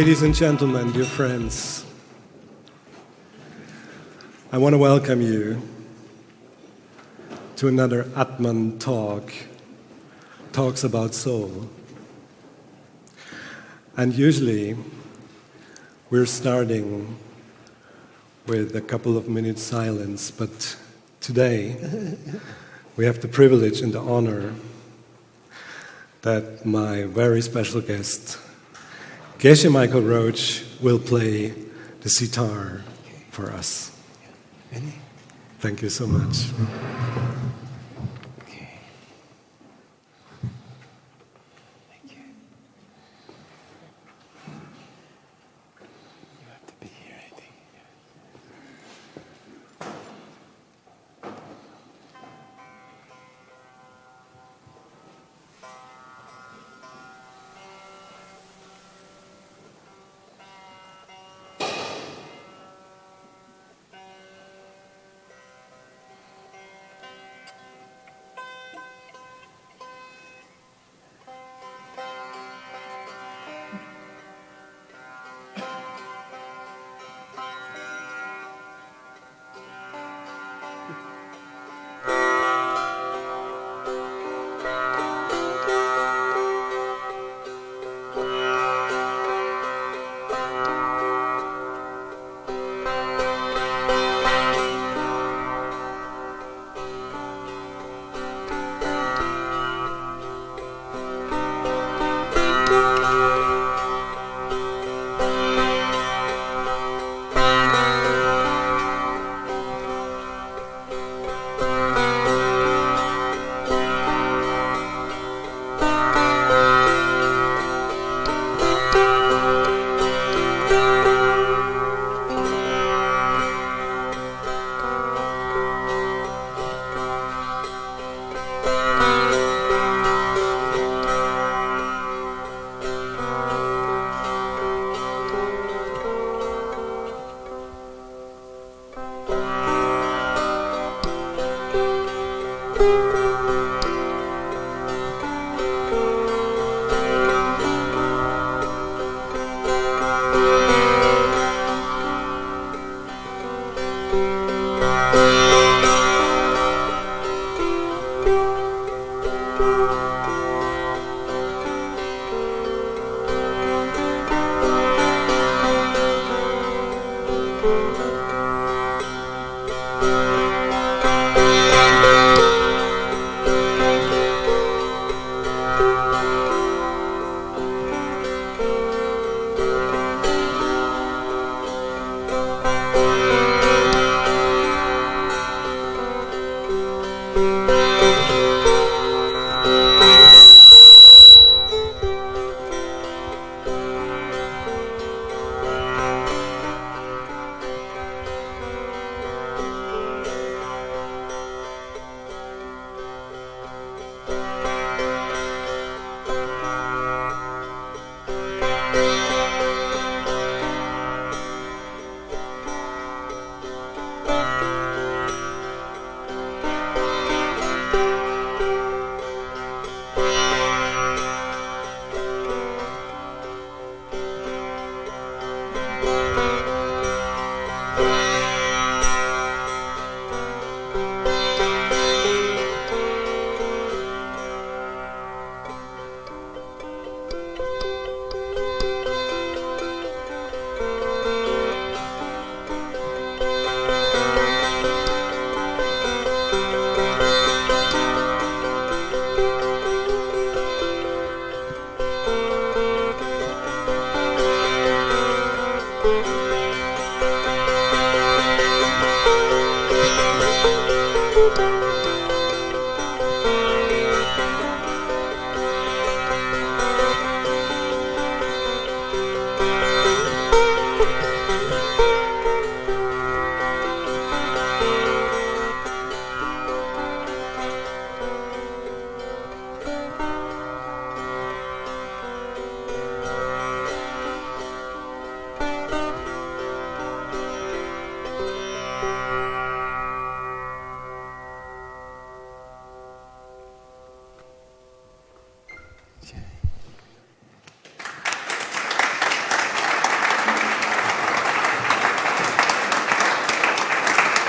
Ladies and gentlemen, dear friends, I want to welcome you to another Atman talks about soul. And usually we're starting with a couple of minutes silence, but today we have the privilege and the honor that my very special guest, GESHE Michael Roach, will play the sitar for us. Thank you so much.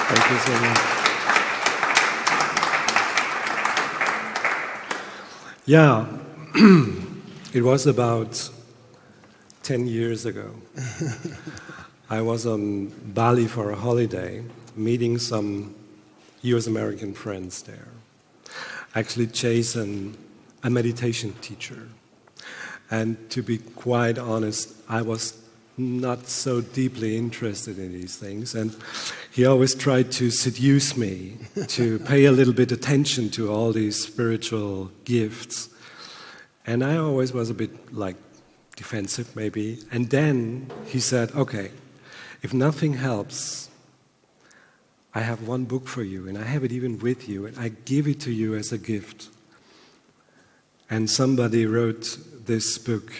Thank you so much. Yeah, it was about 10 years ago. I was on Bali for a holiday, meeting some US-American friends there. Actually, Jason, a meditation teacher. And to be quite honest, I was not so deeply interested in these things. And he always tried to seduce me to pay a little bit attention to all these spiritual gifts. And I always was a bit like defensive maybe. And then he said, okay, if nothing helps, I have one book for you, and I have it even with you, and I give it to you as a gift. And somebody wrote this book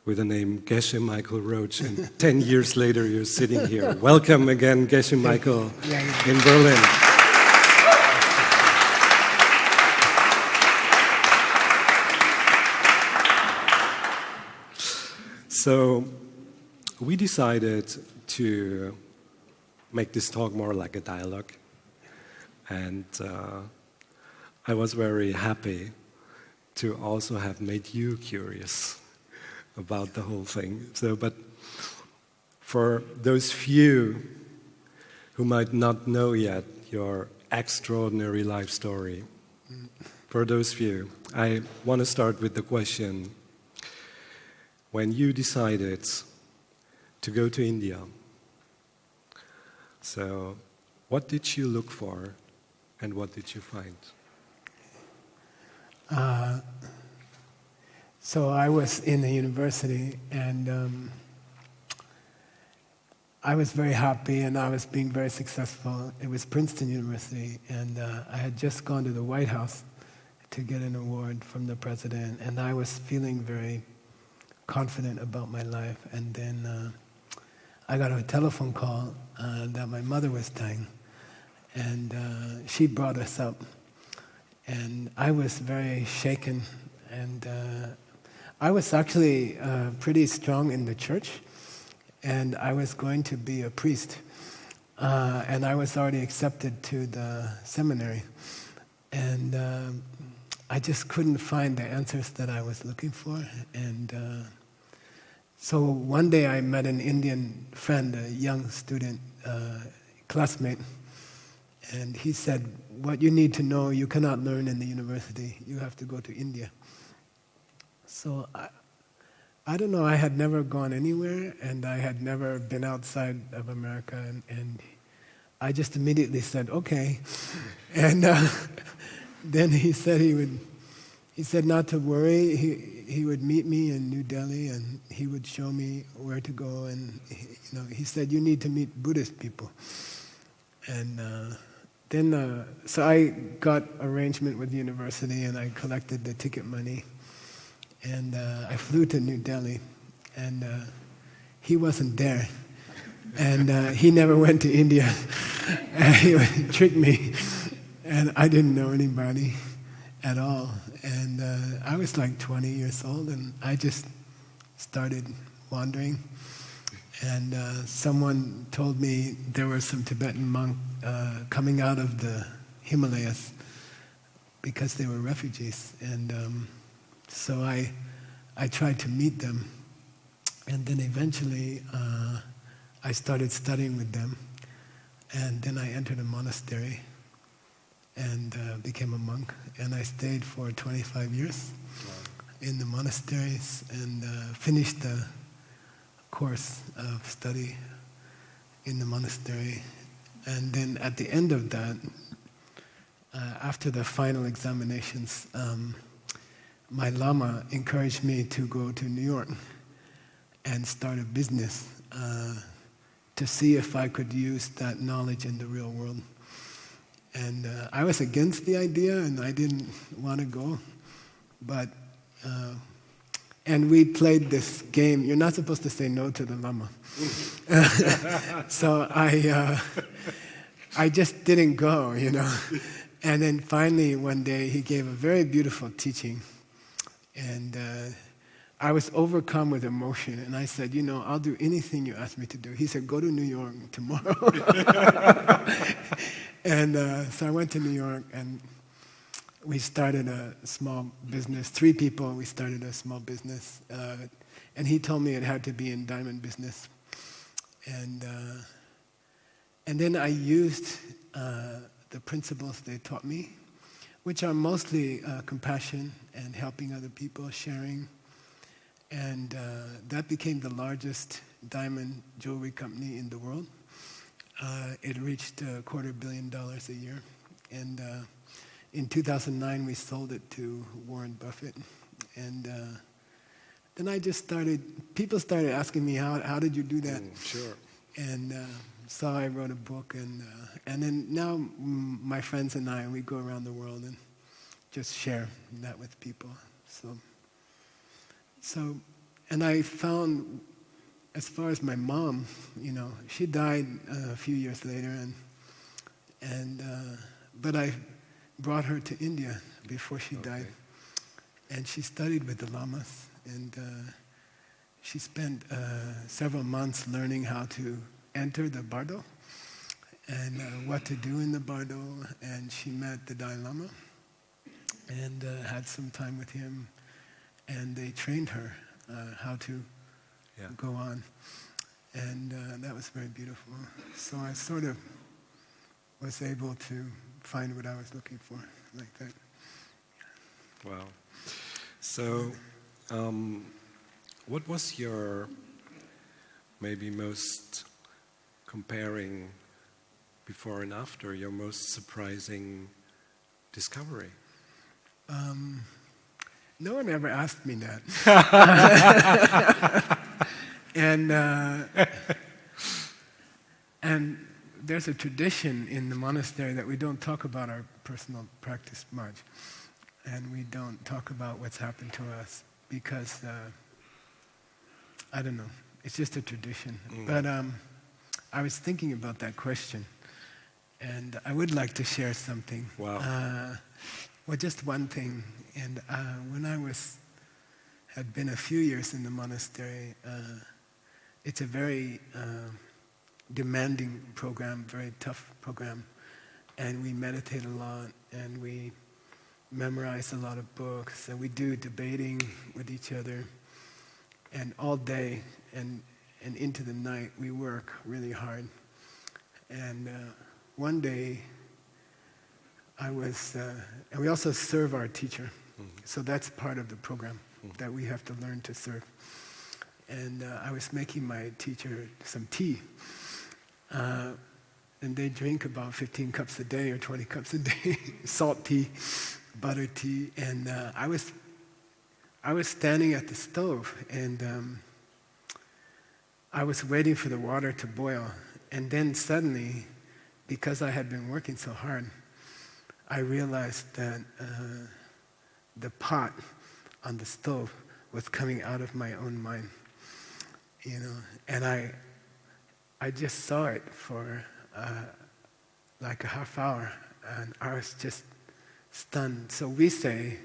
with the name GESHE Michael Roach, and 10 years later you're sitting here. Welcome again, GESHE Michael, in Berlin. So we decided to make this talk more like a dialogue, and I was very happy to also have made you curious about the whole thing. So, but for those few who might not know yet your extraordinary life story, for those few, I want to start with the question, when you decided to go to India, so what did you look for and what did you find? So I was in the university, and I was very happy, and I was being very successful. It was Princeton University, and I had just gone to the White House to get an award from the president, and I was feeling very confident about my life. And then I got a telephone call that my mother was dying, and she brought us up. And I was very shaken, and I was actually pretty strong in the church, and I was going to be a priest, and I was already accepted to the seminary, and I just couldn't find the answers that I was looking for. And so one day I met an Indian friend, a young student, classmate, and he said, what you need to know, you cannot learn in the university. You have to go to India. So I don't know, I had never gone anywhere, and I had never been outside of America, and I just immediately said, okay. And then he said not to worry. He would meet me in New Delhi, and he would show me where to go. And he said, you need to meet Buddhist people. And then, so I got arrangement with the university, and I collected the ticket money, and I flew to New Delhi, and he wasn't there, and he never went to India. He would trick me, and I didn't know anybody at all, and I was like 20 years old, and I just started wandering. And someone told me there were some Tibetan monks coming out of the Himalayas because they were refugees. And so I tried to meet them. And then eventually I started studying with them. And then I entered a monastery and became a monk. And I stayed for 25 years in the monasteries and finished the course of study in the monastery. And then at the end of that, after the final examinations, my Lama encouraged me to go to New York and start a business to see if I could use that knowledge in the real world. And I was against the idea, and I didn't want to go, but and we played this game. You're not supposed to say no to the Lama. So I just didn't go, And then finally one day he gave a very beautiful teaching. And I was overcome with emotion, and I said, I'll do anything you ask me to do. He said, go to New York tomorrow. And so I went to New York, and we started a small business. 3 people, we started a small business. And he told me it had to be in diamond business. And then I used the principles they taught me, which are mostly compassion and helping other people, sharing. And that became the largest diamond jewelry company in the world. It reached $250 million a year. And in 2009, we sold it to Warren Buffett. And then I just people started asking me, how did you do that? Sure. And so I wrote a book. And then now my friends and I, we go around the world and just share that with people. So, and I found, as far as my mom, she died a few years later, but I brought her to India before she died, and she studied with the lamas, and she spent several months learning how to enter the bardo and what to do in the bardo, and she met the Dalai Lama and had some time with him, and they trained her how to go on. And that was very beautiful. So I sort of was able to find what I was looking for, like that. Wow. So, what was your maybe most comparing before and after, your most surprising discovery? No one ever asked me that. And there's a tradition in the monastery that we don't talk about our personal practice much. And we don't talk about what's happened to us because, I don't know, it's just a tradition. But I was thinking about that question, and I would like to share something. Wow. Well, just one thing. And when I had been a few years in the monastery, it's a very demanding program, very tough program. And we meditate a lot, and we memorize a lot of books, and we do debating with each other. And all day and into the night, we work really hard. And one day, and we also serve our teacher. So that's part of the program, that we have to learn to serve. And I was making my teacher some tea. And they drink about 15 cups a day or 20 cups a day, salt tea, butter tea. And I was standing at the stove, and I was waiting for the water to boil. And then suddenly, because I had been working so hard, I realized that the pot on the stove was coming out of my own mind, and I just saw it for like a half hour, and I was just stunned. So we say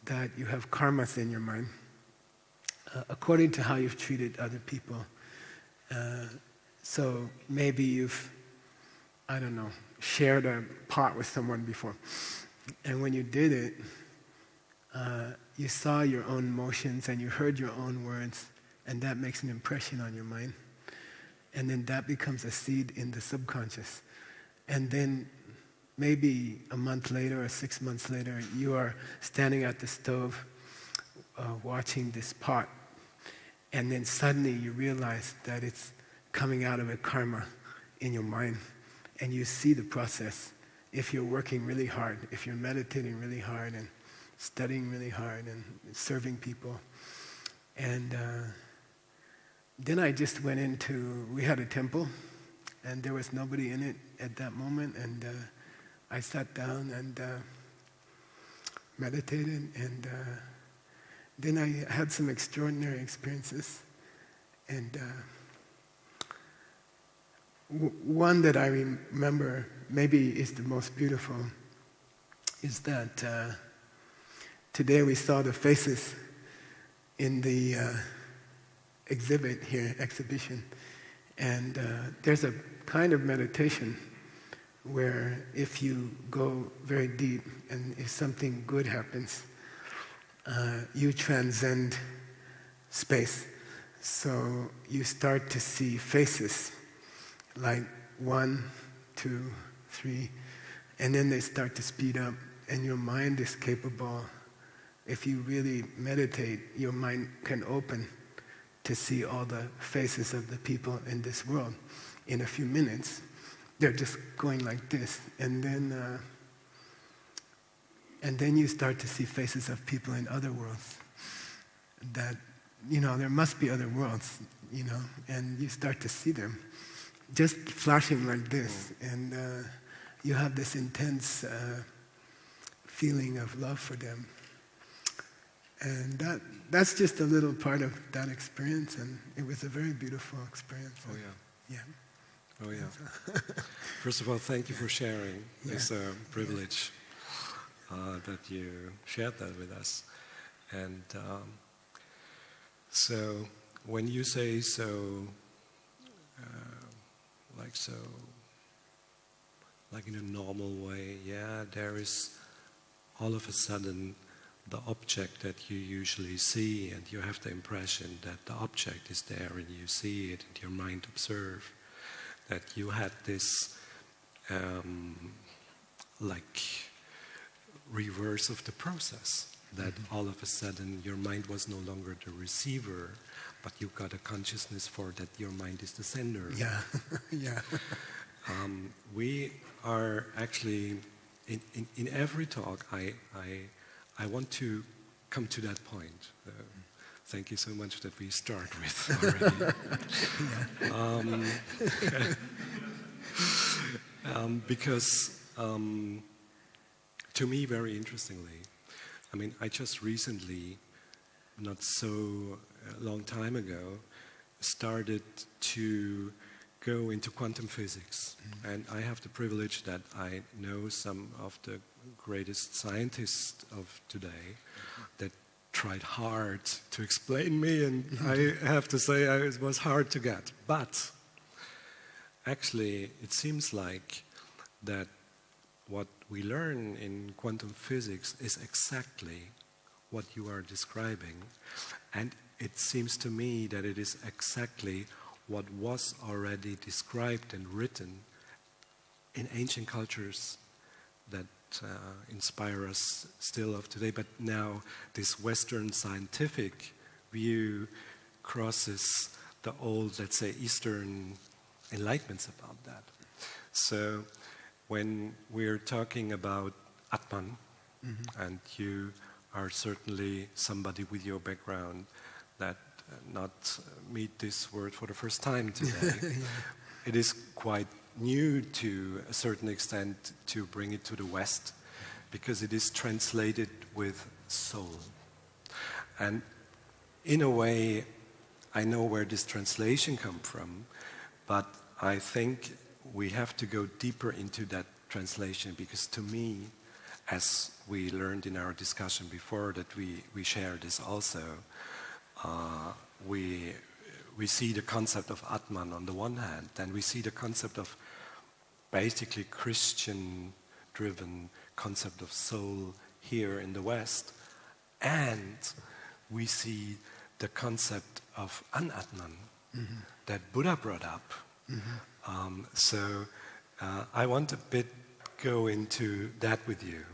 that you have karmas in your mind according to how you've treated other people. So maybe you've, I don't know, shared a pot with someone before. And when you did it, you saw your own motions and you heard your own words, and that makes an impression on your mind. And then that becomes a seed in the subconscious. And then maybe a month later or 6 months later, you are standing at the stove watching this pot, and then suddenly you realize that it's coming out of a karma in your mind. And you see the process. If you're working really hard, if you're meditating really hard and studying really hard and serving people. And then I just went we had a temple, and there was nobody in it at that moment. And I sat down and meditated, and then I had some extraordinary experiences. And one that I remember maybe is the most beautiful is that today we saw the faces in the exhibit here, exhibition, and there's a kind of meditation where if you go very deep and if something good happens, you transcend space. So you start to see faces, like 1, 2, 3, and then they start to speed up, and your mind is capable, if you really meditate, your mind can open to see all the faces of the people in this world. In a few minutes, they're just going like this, and then you start to see faces of people in other worlds. That, there must be other worlds, and you start to see them, just flashing like this, and you have this intense feeling of love for them. And that's just a little part of that experience, and it was a very beautiful experience. Oh, yeah. Yeah. Oh, yeah. First of all, thank you for sharing. Yeah. It's a privilege that you shared that with us. And so, when you say like in a normal way, yeah, there is all of a sudden the object that you usually see, and you have the impression that the object is there and you see it and your mind observes, that you had this like reverse of the process, that all of a sudden your mind was no longer the receiver, but you got a consciousness for that your mind is the sender. Yeah, yeah. We are actually, in every talk, I want to come to that point. Thank you so much that we start with already. Because to me, very interestingly, I just recently, not so long time ago, started to go into quantum physics. And I have the privilege that I know some of the greatest scientists of today that tried hard to explain me, and I have to say it was hard to get. But actually, it seems like that what we learn in quantum physics is exactly what you are describing. And it seems to me that it is exactly what was already described and written in ancient cultures that inspire us still of today. But now this Western scientific view crosses the old, let's say, Eastern enlightenments about that. So when we're talking about Atman, and you are certainly somebody with your background that not meet this word for the first time today. Yeah. It is quite new to a certain extent to bring it to the West, because it is translated with soul. And in a way, I know where this translation comes from, but I think we have to go deeper into that translation, because to me, as we learned in our discussion before that we share this also, we see the concept of Atman on the one hand, and we see the concept of basically Christian-driven concept of soul here in the West, and we see the concept of an Atman that Buddha brought up. So I want a bit go into that with you,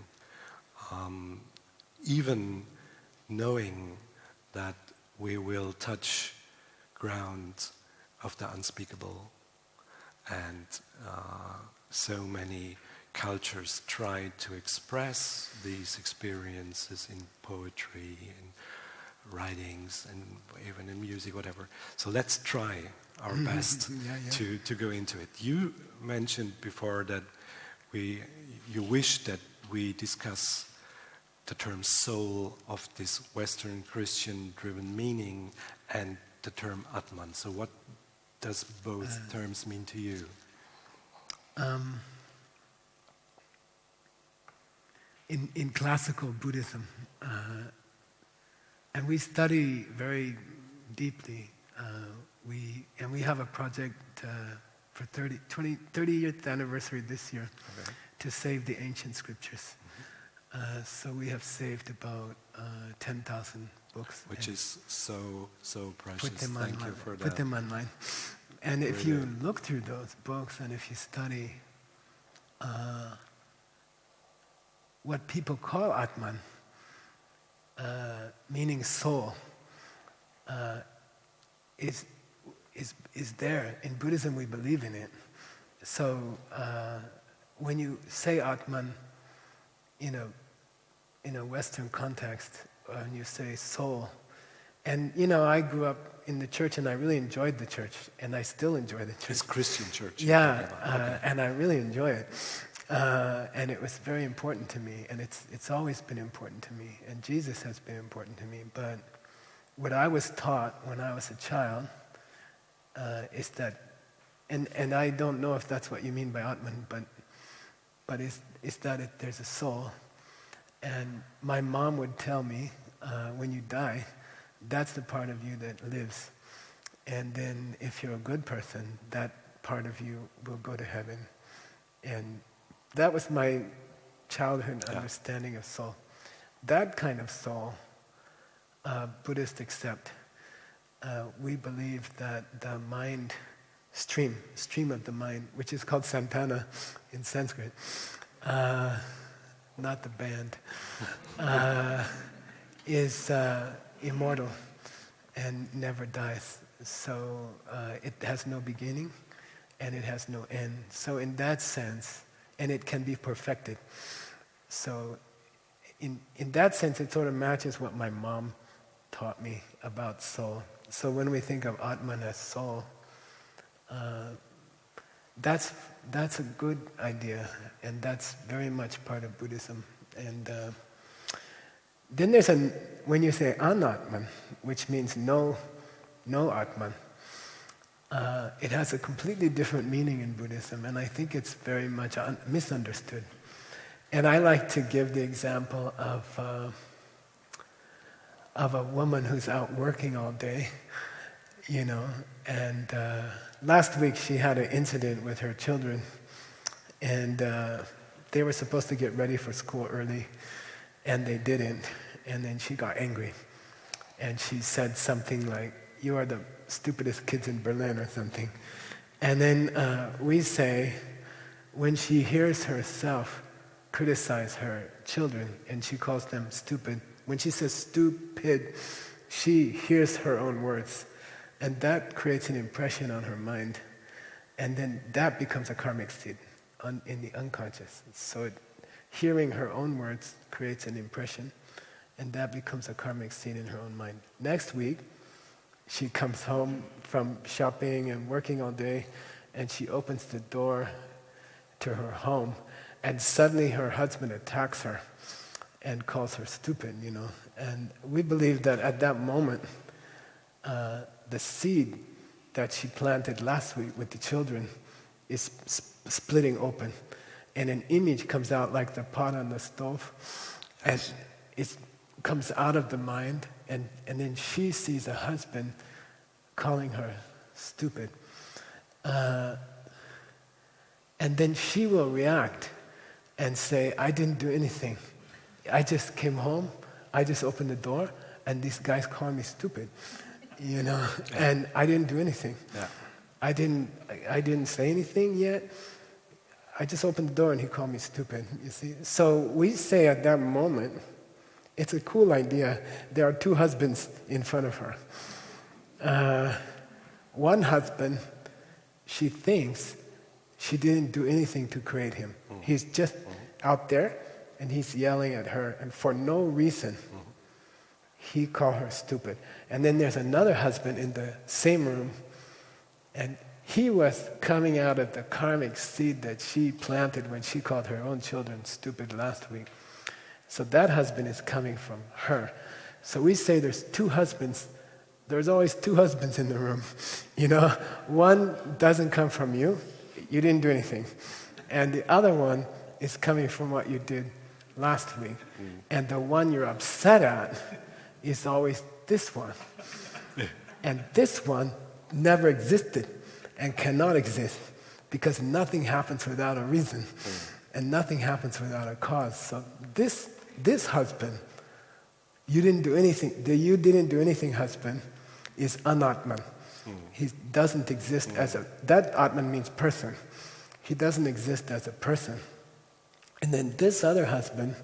even knowing that we will touch ground of the unspeakable, and so many cultures try to express these experiences in poetry, in writings, and even in music, whatever. So let's try our best to go into it. You mentioned before that you wish that we discuss the term soul of this Western Christian-driven meaning and the term Atman. So what does both terms mean to you? In classical Buddhism, And we study very deeply. We have a project for 30th anniversary this year to save the ancient scriptures. So we have saved about 10,000 books. Which is so precious. Thank you for that. Put them online. And if you look through those books and if you study what people call Atman, meaning soul, is there. In Buddhism we believe in it. So when you say Atman in a Western context, and you say soul, and I grew up in the church and I really enjoyed the church, and I still enjoy the church. It's Christian church. Yeah, and I really enjoy it. And it was very important to me, and it's always been important to me, and Jesus has been important to me. But what I was taught when I was a child is that, and I don't know if that's what you mean by Atman, but is that there's a soul. And my mom would tell me, when you die, that's the part of you that lives. And then if you're a good person, that part of you will go to heaven. And that was my childhood understanding of soul. That kind of soul, Buddhists accept. We believe that the mind stream of the mind, which is called Santana in Sanskrit, not the band, is immortal and never dies. So it has no beginning and it has no end. So in that sense, and it can be perfected. So in that sense, it sort of matches what my mom taught me about soul. So when we think of Atman as soul, that's a good idea, and that's very much part of Buddhism. And then there's when you say anatman, which means no Atman, it has a completely different meaning in Buddhism, and I think it's very much misunderstood. And I like to give the example of a woman who's out working all day, and last week she had an incident with her children, and they were supposed to get ready for school early, and they didn't, and then she got angry, and she said something like, "You are the stupidest kids in Berlin," or something. And then we say, when she hears herself criticize her children, and she calls them stupid, when she says stupid, she hears her own words, and that creates an impression on her mind, and then that becomes a karmic seed in the unconscious. So hearing her own words creates an impression, and that becomes a karmic seed in her own mind. Next week, she comes home from shopping and working all day, and she opens the door to her home, and suddenly her husband attacks her and calls her stupid, And we believe that at that moment, the seed that she planted last week with the children is splitting open, and an image comes out like the pot on the stove, and it comes out of the mind, and then she sees a husband calling her stupid. And then she will react and say, "I didn't do anything. I just came home, I just opened the door, and these guys call me stupid, and I didn't do anything. Yeah. I didn't say anything yet. I just opened the door and he called me stupid," you see. So we say at that moment, it's a cool idea. There are two husbands in front of her. One husband, she thinks she didn't do anything to create him. He's just out there, and he's yelling at her, and for no reason, he called her stupid. And then there's another husband in the same room, and he was coming out of the karmic seed that she planted when she called her own children stupid last week. So that husband is coming from her. So we say there's two husbands. There's always two husbands in the room. One doesn't come from you. You didn't do anything. And the other one is coming from what you did last week. And the one you're upset at is always this one. And this one never existed and cannot exist because nothing happens without a reason and nothing happens without a cause. So this husband, you didn't do anything husband, is an-Atman. He doesn't exist as that Atman means person. He doesn't exist as a person. And then this other husband,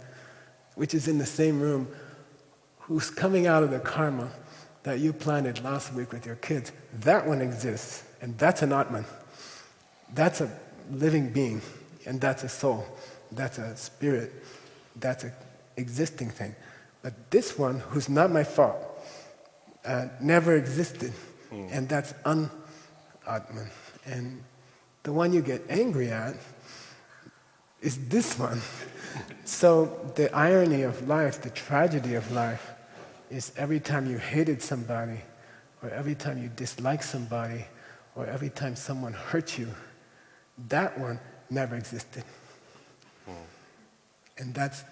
which is in the same room, who's coming out of the karma that you planted last week with your kids, that one exists, and that's an Atman. That's a living being, and that's a soul. That's a spirit. That's an existing thing. But this one, who's not my fault, never existed, and that's un-Atman. And the one you get angry at is this one. So the irony of life, the tragedy of life, is every time you hated somebody, or every time you disliked somebody, or every time someone hurt you, that one never existed. And that's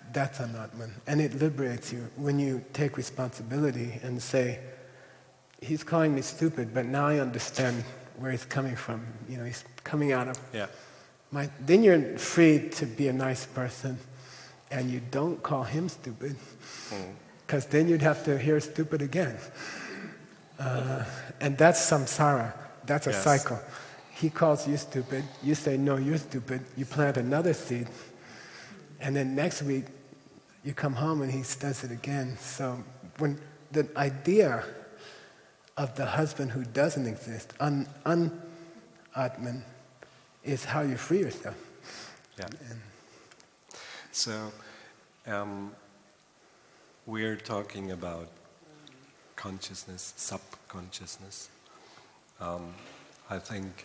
an Atman. And it liberates you when you take responsibility and say, he's calling me stupid, but now I understand where he's coming from. You know, he's coming out of then you're free to be a nice person, and you don't call him stupid, because then you'd have to hear stupid again. And that's samsara. That's a cycle. He calls you stupid. You say, no, you're stupid. You plant another seed. And then next week, you come home and he does it again. So when the idea of the husband who doesn't exist, un-Atman, is how you free yourself. Yeah. So we're talking about consciousness, subconsciousness. I think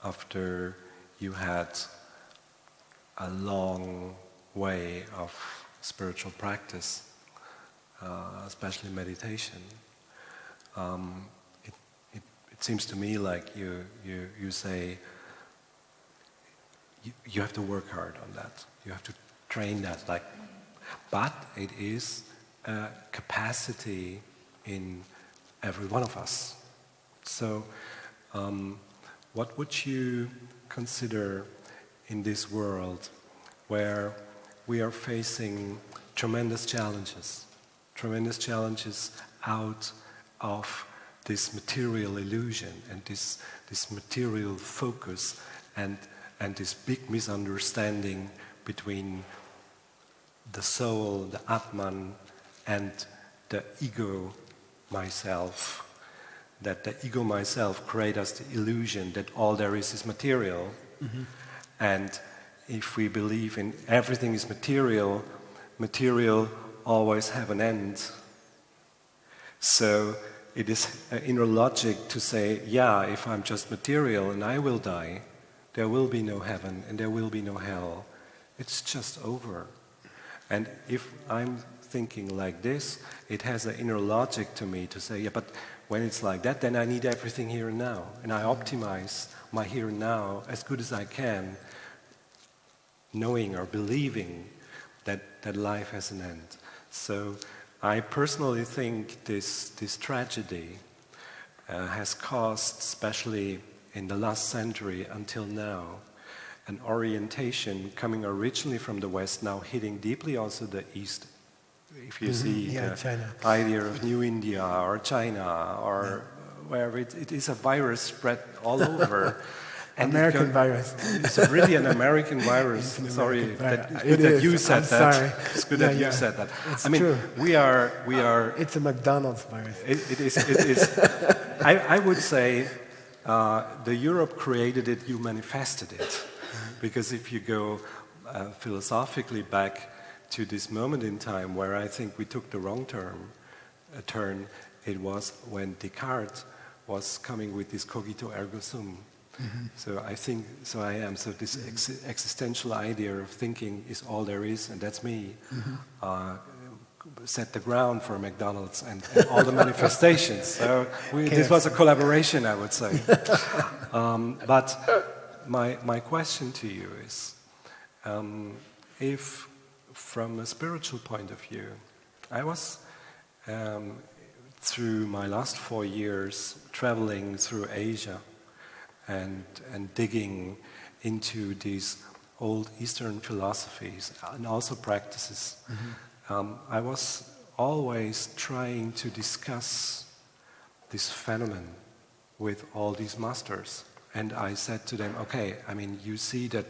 after you had a long way of spiritual practice, especially meditation, it seems to me like you say you have to work hard on that. You have to train that. But it is a capacity in every one of us. So, what would you consider in this world where we are facing tremendous challenges out of this material illusion and this material focus and this big misunderstanding between the soul, the Atman, and the ego, myself, that the ego, myself, create us the illusion that all there is material. And if we believe in everything is material, material always have an end. So it is inner logic to say, yeah, if I'm just material and I will die, there will be no heaven and there will be no hell. It's just over. And if I'm thinking like this, it has an inner logic to me to say, yeah, but when it's like that, then I need everything here and now. And I optimize my here and now as good as I can, knowing or believing that life has an end. So I personally think this tragedy has caused, especially in the last century until now, an orientation coming originally from the West, now hitting deeply also the East. If you see the China. idea of New India or China or wherever, it is a virus spread all over. And American virus. It's really an American virus. Sorry that you said that. Sorry. It's good that you said that. It's I mean, true. we are. It's a McDonald's virus. It is. I would say the Europe created it, you manifested it. Because if you go philosophically back to this moment in time where I think we took the wrong turn, it was when Descartes was coming with this cogito ergo sum. So I think, so I am. So this existential idea of thinking is all there is, and that's me. Set the ground for McDonald's and all the manifestations. So this was a collaboration, I would say. But my question to you is, if from a spiritual point of view, I was through my last 4 years traveling through Asia and digging into these old Eastern philosophies and also practices, I was always trying to discuss this phenomenon with all these masters. And I said to them, okay, I mean, you see that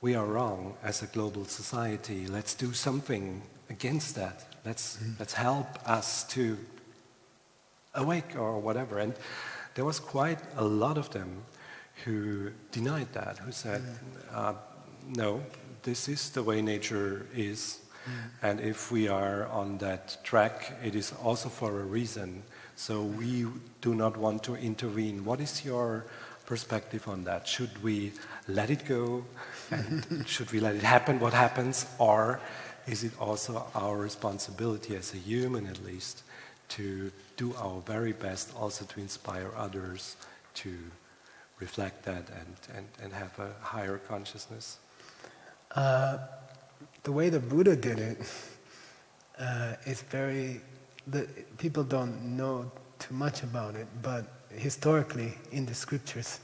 we are wrong as a global society. Let's do something against that. Let's help us to awake or whatever. And there was quite a lot of them who denied that, who said, no, this is the way nature is. And if we are on that track, it is also for a reason. So we do not want to intervene. What is your perspective on that? Should we let it go? And should we let it happen, what happens? Or is it also our responsibility as a human, at least, to do our very best also to inspire others to reflect that and have a higher consciousness? The way the Buddha did it is people don't know too much about it, but historically in the scriptures,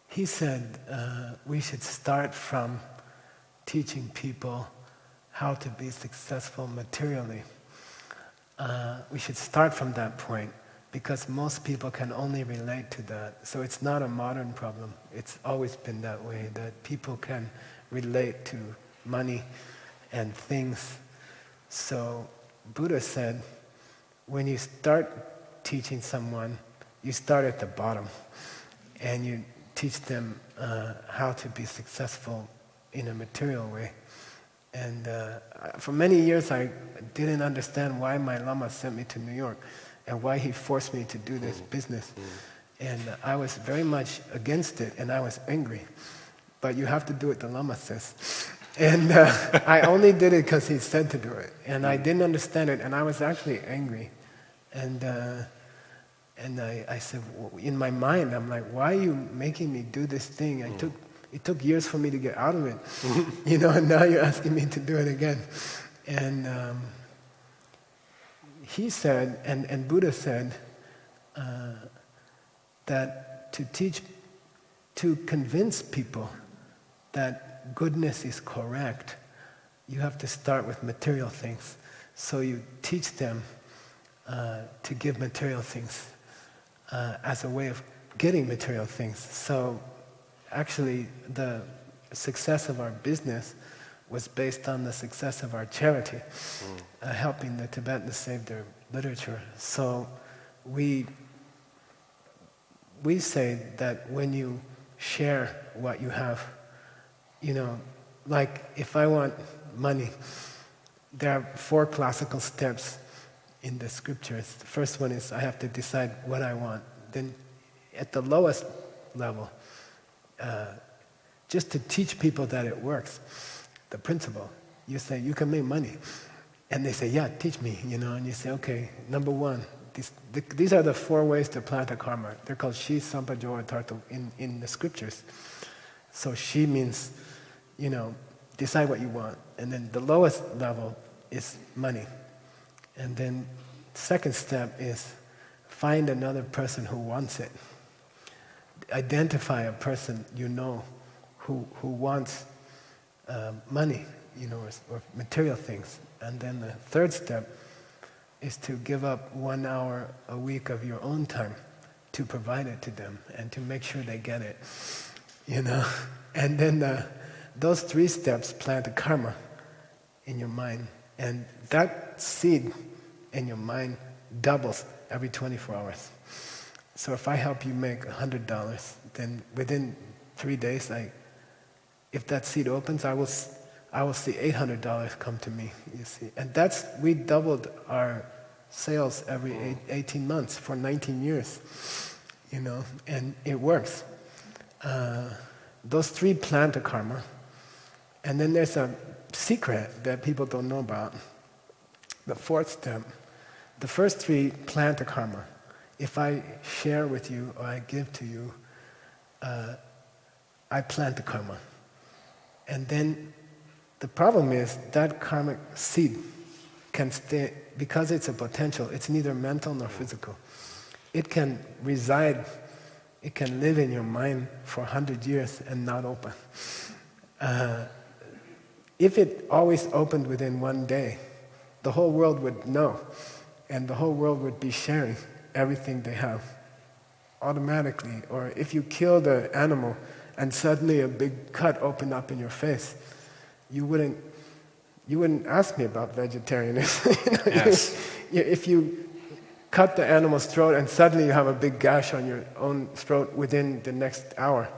he said we should start from teaching people how to be successful materially. We should start from that point because most people can only relate to that. So it's not a modern problem. It's always been that way, that people can relate to money and things. So Buddha said, when you start teaching someone, you start at the bottom and you teach them how to be successful in a material way. And for many years I didn't understand why my Lama sent me to New York and why he forced me to do this business. And I was very much against it and I was angry. But you have to do it, the Lama says. And I only did it because he said to do it. And I didn't understand it and I was actually angry. And I said, well, in my mind, I'm like, why are you making me do this thing? It took years for me to get out of it, and now you're asking me to do it again. And he said, and Buddha said, that to convince people that goodness is correct, you have to start with material things. So you teach them to give material things as a way of getting material things. So actually, the success of our business was based on the success of our charity, helping the Tibetans save their literature. So we say that when you share what you have, like if I want money, there are 4 classical steps in the scriptures. The first one is I have to decide what I want. Then at the lowest level, just to teach people that it works, the principle, you say, you can make money. And they say, yeah, teach me, and you say, okay, number 1, these are the 4 ways to plant a karma. They're called Shi, Sampa, Joa, Tarto in the scriptures. So Shi means, decide what you want. And then the lowest level is money. And then second step is find another person who wants it. Identify a person who wants money, or material things. And then the third step is to give up 1 hour a week of your own time to provide it to them and to make sure they get it, And then those 3 steps plant a karma in your mind. And that seed in your mind doubles every 24 hours. So if I help you make $100, then within 3 days, if that seed opens, I will see $800 come to me, you see. And we doubled our sales every 18 months for 19 years, and it works. Those 3 plant a karma. And then there's a secret that people don't know about. The 4th step. The first 3 plant a karma. If I share with you or I give to you, I plant the karma. And then the problem is that karmic seed can stay, because it's a potential, it's neither mental nor physical. It can reside, it can live in your mind for 100 years and not open. If it always opened within one day, the whole world would know, and the whole world would be sharing everything they have automatically. Or if you kill the animal and suddenly a big cut opened up in your face, you wouldn't ask me about vegetarianism. Yes. If you cut the animal's throat and suddenly you have a big gash on your own throat within the next hour,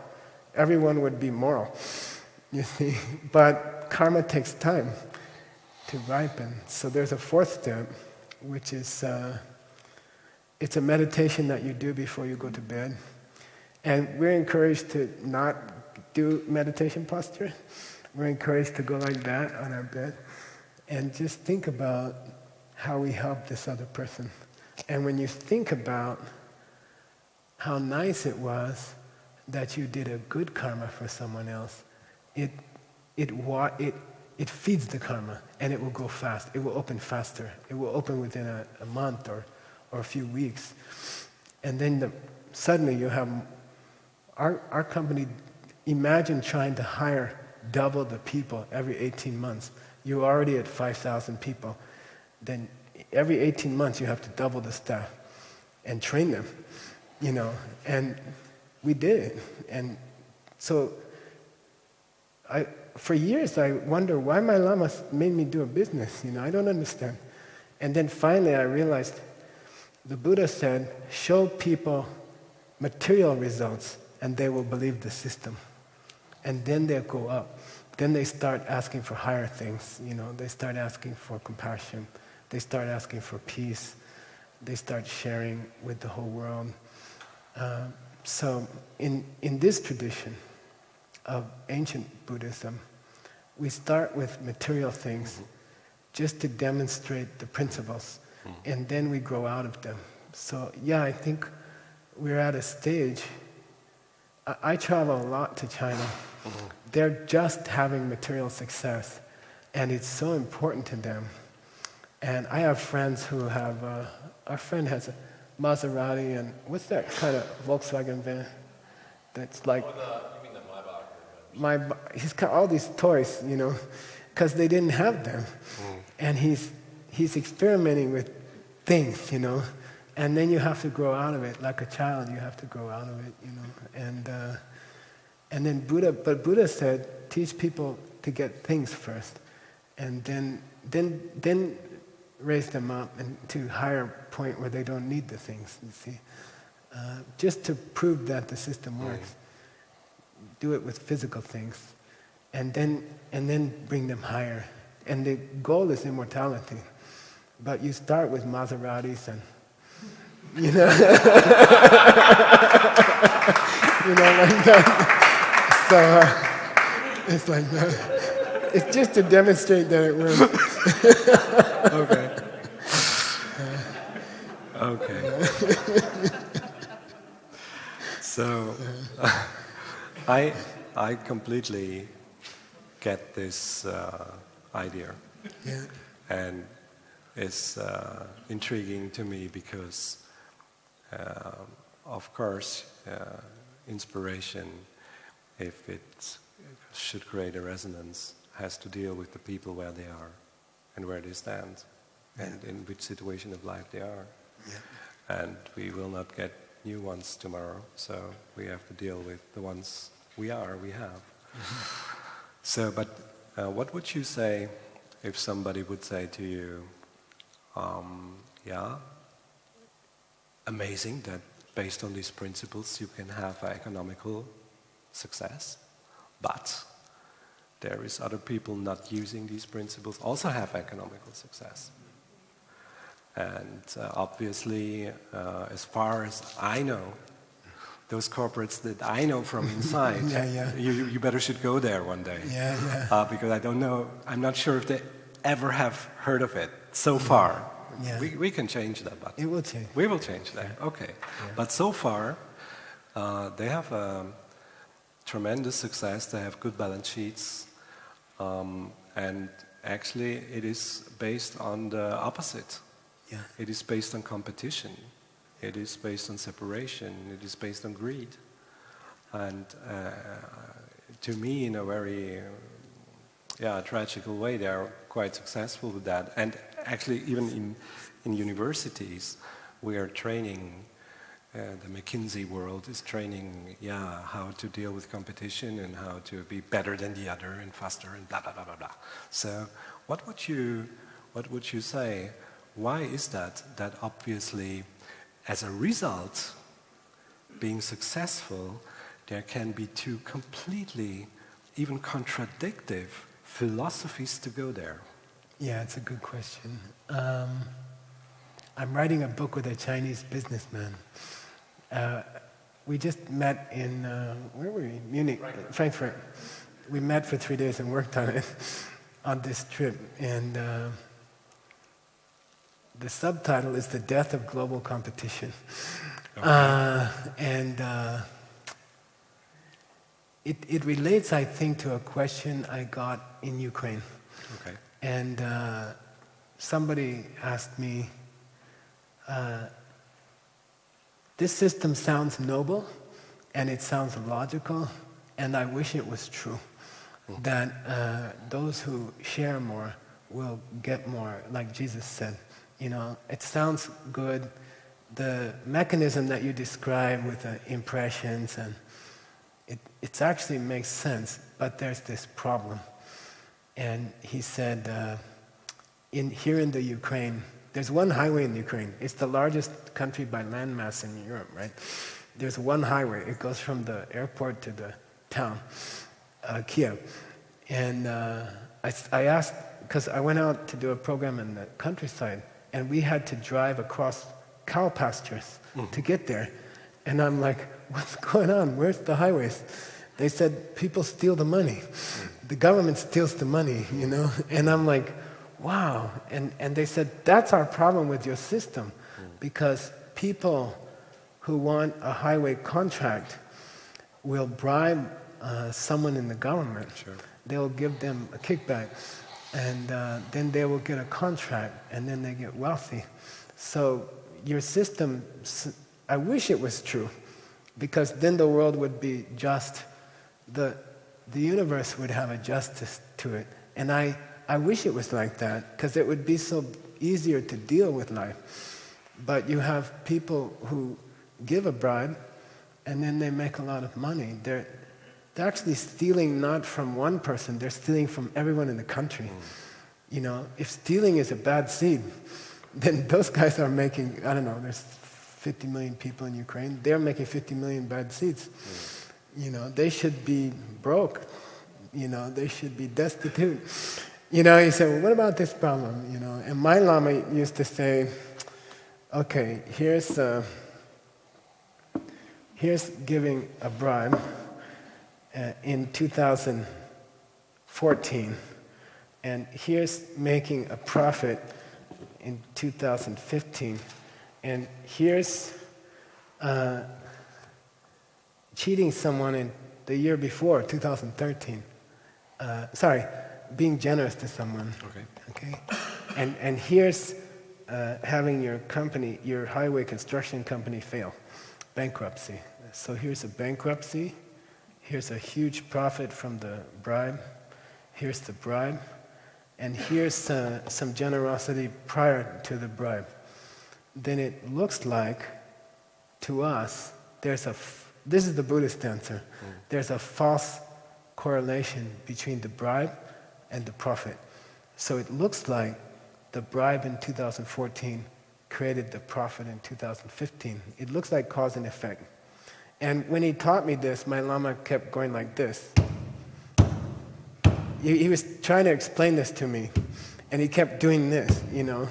everyone would be moral, you see. But karma takes time to ripen. So there's a fourth step, which is it's a meditation that you do before you go to bed. And we're encouraged to not do meditation posture. We're encouraged to go like that on our bed and just think about how we help this other person. And when you think about how nice it was that you did a good karma for someone else, it feeds the karma, and it will go fast. It will open faster. It will open within a month or a few weeks. And then suddenly you have, our company, imagine trying to hire double the people every 18 months. You're already at 5,000 people. Then every 18 months you have to double the staff and train them, and we did it. And so for years I wonder why my Lama made me do a business, I don't understand. And then finally I realized the Buddha said, show people material results and they will believe the system. And then they'll go up. Then they start asking for higher things, they start asking for compassion. They start asking for peace. They start sharing with the whole world. So in this tradition of ancient Buddhism, we start with material things just to demonstrate the principles, and then we grow out of them. So I think we're at a stage. I travel a lot to China. They're just having material success, and it's so important to them. And I have friends who have, our friend has a Maserati, and what's that kind of Volkswagen van? That's like... you mean the Maybach? He's got all these toys, because they didn't have them. And he's experimenting with things, and then you have to grow out of it. Like a child, you have to grow out of it, And then Buddha said, teach people to get things first, and then raise them up and to a higher point where they don't need the things, you see. Just to prove that the system works. Do it with physical things, and then bring them higher. And the goal is immortality. But you start with Maseratis and, like that. So it's like that. It's just to demonstrate that it works. Okay. So I completely get this idea. Yeah. And it's intriguing to me because, of course, inspiration, if it should create a resonance, has to deal with the people where they are and where they stand and in which situation of life they are. Yeah. And we will not get new ones tomorrow, so we have to deal with the ones we have. So, but what would you say if somebody would say to you, amazing that based on these principles you can have economical success, but there is other people not using these principles also have economical success. And obviously, as far as I know, those corporates that I know from inside, you better should go there one day. Because I don't know, I'm not sure if they ever have heard of it so far. Yeah. We can change that, but it will change. We will change that. Okay. Yeah. But so far, they have tremendous success. They have good balance sheets, and actually it is based on the opposite. Yeah. It is based on competition. It is based on separation. It is based on greed. And to me, in a very tragical way, they are quite successful with that. And actually, even in universities, we are training, the McKinsey world is training, how to deal with competition and how to be better than the other and faster and blah, blah, blah, blah, blah. So what would you say? Why is that obviously, as a result, being successful, there can be two completely, even contradictory philosophies to go there? Yeah, it's a good question. I'm writing a book with a Chinese businessman. We just met in, where were we? Munich, Frankfurt. We met for 3 days and worked on it, on this trip. And the subtitle is The Death of Global Competition. Okay. It relates, I think, to a question I got in Ukraine. Okay. And somebody asked me, this system sounds noble, and it sounds logical, and I wish it was true, that those who share more will get more, like Jesus said. You know, it sounds good. The mechanism that you describe with the impressions, and it actually makes sense, but there's this problem. And he said, here in the Ukraine, there's one highway in Ukraine. It's the largest country by landmass in Europe, right? There's one highway. It goes from the airport to the town, Kiev. And I asked, because I went out to do a program in the countryside, and we had to drive across cow pastures to get there. And I'm like, what's going on? Where's the highways? They said, people steal the money. The government steals the money, you know? And I'm like, wow. And they said, that's our problem with your system, because people who want a highway contract will bribe someone in the government. Sure. They'll give them a kickback, and then they will get a contract, and then they get wealthy. So your system, I wish it was true, because then the world would be just. The universe would have a justice to it. And I wish it was like that, because it would be so easier to deal with life. But you have people who give a bribe, and then they make a lot of money. They're actually stealing not from one person, they're stealing from everyone in the country. You know, if stealing is a bad seed, then those guys are making, I don't know, there's 50 million people in Ukraine, they're making 50 million bad seeds. You know, they should be broke. You know, they should be destitute. You know, he said, well, what about this problem? You know, and my Lama used to say, okay, here's giving a bribe in 2014, and here's making a profit in 2015, and here's cheating someone in the year before, 2013. Being generous to someone. Okay. And here's having your company, your highway construction company fail, bankruptcy. So here's a bankruptcy, here's a huge profit from the bribe, here's the bribe, and here's some generosity prior to the bribe. Then it looks like, to us, this is the Buddhist answer, there's a false correlation between the bribe and the profit. So it looks like the bribe in 2014 created the profit in 2015. It looks like cause and effect. And when he taught me this, my Lama kept going like this. He was trying to explain this to me, and he kept doing this, you know.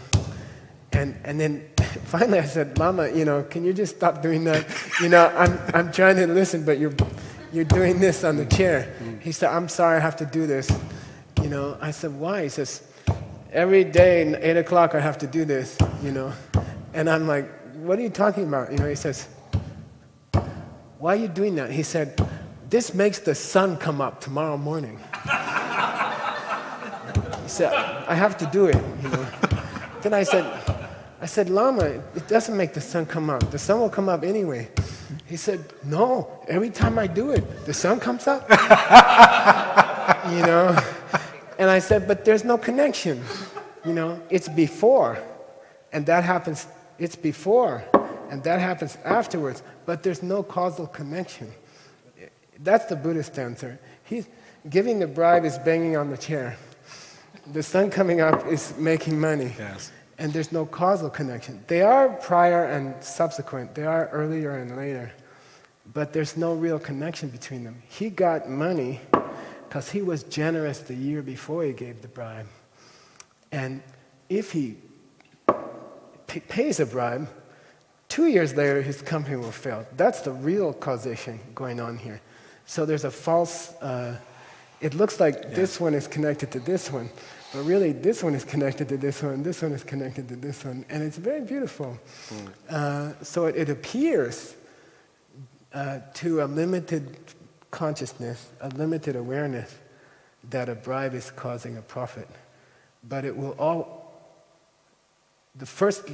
And then finally I said, Lama, you know, can you just stop doing that? You know, I'm trying to listen, but you're doing this on the chair. He said, I'm sorry, I have to do this. You know, I said, why? He says, every day at 8 o'clock I have to do this, you know. And I'm like, what are you talking about? You know, he says, why are you doing that? He said, this makes the sun come up tomorrow morning. He So I have to do it, you know. Then I said, Lama, it doesn't make the sun come up. The sun will come up anyway. He said, no, every time I do it, the sun comes up. You know? And I said, but there's no connection. You know, it's before, and that happens, it's before, and that happens afterwards, but there's no causal connection. That's the Buddhist answer. He's giving the bribe is banging on the chair. The sun coming up is making money. Yes. And there's no causal connection. They are prior and subsequent. They are earlier and later. But there's no real connection between them. He got money because he was generous the year before he gave the bribe. And if he pays a bribe, 2 years later his company will fail. That's the real causation going on here. So there's a false... it looks like this one is connected to this one, but really this one is connected to this one, this one is connected to this one, and it's very beautiful. So it appears to a limited consciousness, a limited awareness, that a bribe is causing a profit. But it will all... The first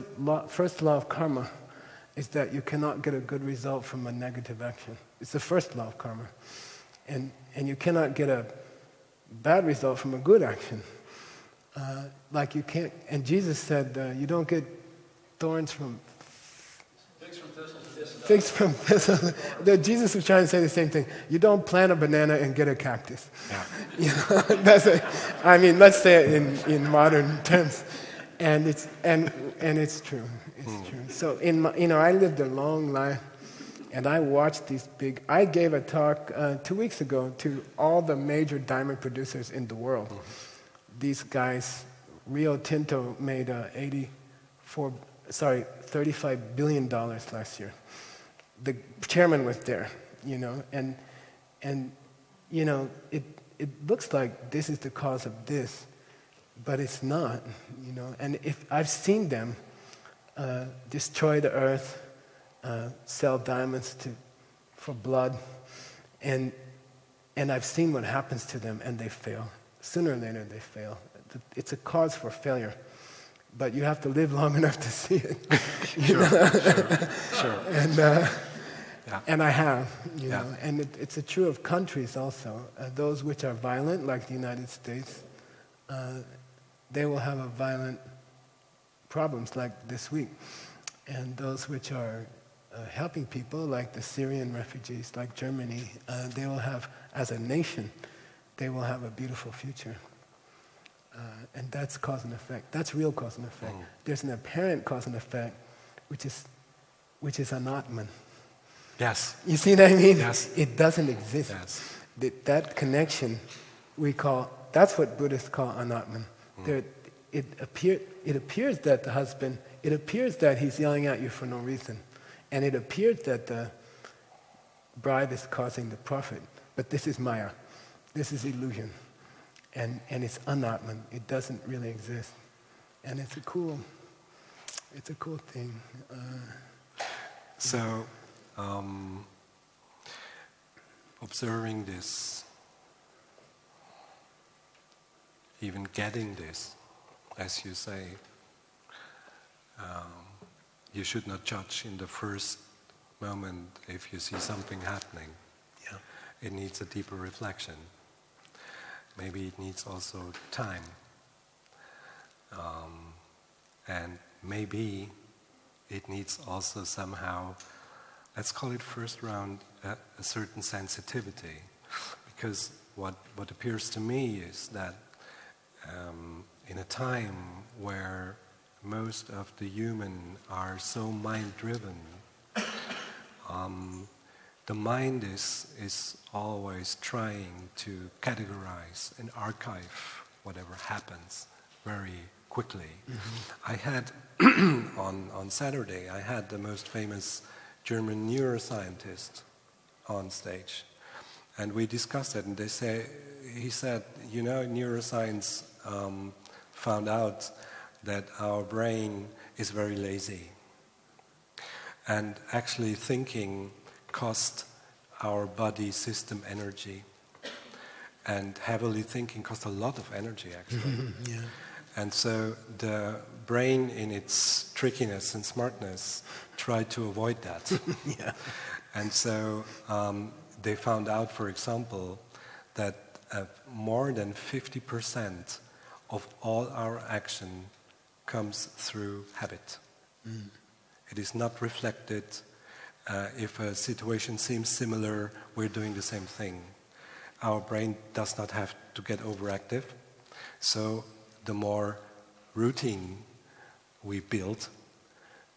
law of karma is that you cannot get a good result from a negative action. It's the first law of karma. And you cannot get a bad result from a good action. Like you can't... And Jesus said, you don't get thorns from... Figs from thistles. Jesus was trying to say the same thing. You don't plant a banana and get a cactus. Yeah. You know, let's say it in modern terms. And it's true. It's true. So I lived a long life, and I watched these big... I gave a talk 2 weeks ago to all the major diamond producers in the world. These guys, Rio Tinto made $35 billion last year. The chairman was there, you know, and you know, it looks like this is the cause of this, but it's not, you know. And if I've seen them destroy the earth, sell diamonds for blood, and I've seen what happens to them, and they fail. Sooner or later, they fail. It's a cause for failure. But you have to live long enough to see it. Sure. And I have, you know. And it's true of countries also. Those which are violent, like the United States, they will have violent problems like this week. And those which are helping people, like the Syrian refugees, like Germany, they will have, as a nation, they will have a beautiful future. And that's cause and effect. That's real cause and effect. There's an apparent cause and effect, which is an Atman. Yes. You see what I mean? Yes. It doesn't exist. Yes. That connection that's what Buddhists call an Atman. It appears that the husband, it appears that he's yelling at you for no reason. And it appears that the bride is causing the profit. But this is Maya. This is illusion. And it's un-Atman. It doesn't really exist. And it's a cool thing. So, observing this, even getting this, as you say, you should not judge in the first moment if you see something happening. Yeah. It needs a deeper reflection. Maybe it needs also time. And maybe it needs also somehow, let's call it first round, a certain sensitivity. Because what appears to me is that in a time where most of the human are so mind-driven, the mind is always trying to categorize and archive whatever happens very quickly. I had, on Saturday, I had the most famous German neuroscientist on stage. And we discussed it, and he said, you know, neuroscience found out that our brain is very lazy. And actually thinking cost our body system energy. And heavily thinking costs a lot of energy, actually. Yeah. And so the brain, in its trickiness and smartness, tried to avoid that. Yeah. And so they found out, for example, that more than 50% of all our action comes through habit. Mm. It is not reflected. If a situation seems similar, we're doing the same thing. Our brain does not have to get overactive. So the more routine we build,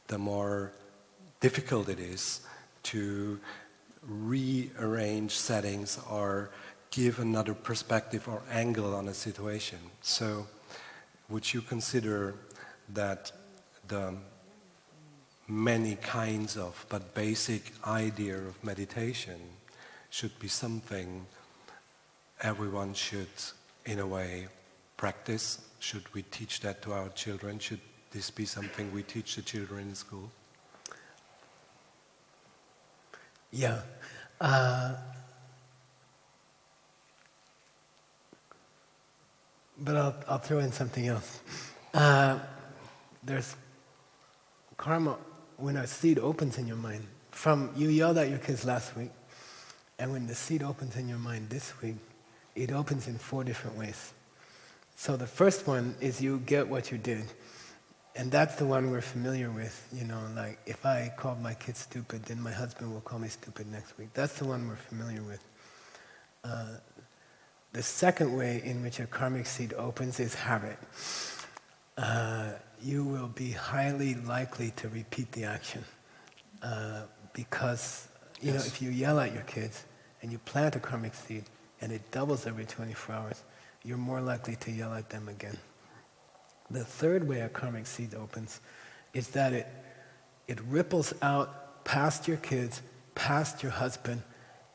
the more difficult it is to rearrange settings or give another perspective or angle on a situation. So would you consider that the many kinds of but basic idea of meditation should be something everyone should, in a way, practice? Should we teach that to our children? Should this be something we teach the children in school? Yeah. But I'll throw in something else. There's karma when a seed opens in your mind. You yelled at your kids last week, and when the seed opens in your mind this week, it opens in 4 different ways. So the first one is you get what you did. And that's the one we're familiar with. Like if I called my kids stupid, then my husband will call me stupid next week. That's the one we're familiar with. The second way in which a karmic seed opens is habit. You will be highly likely to repeat the action. Because, Yes. if you yell at your kids and you plant a karmic seed and it doubles every 24 hours, you're more likely to yell at them again. The third way a karmic seed opens is that it ripples out past your kids, past your husband,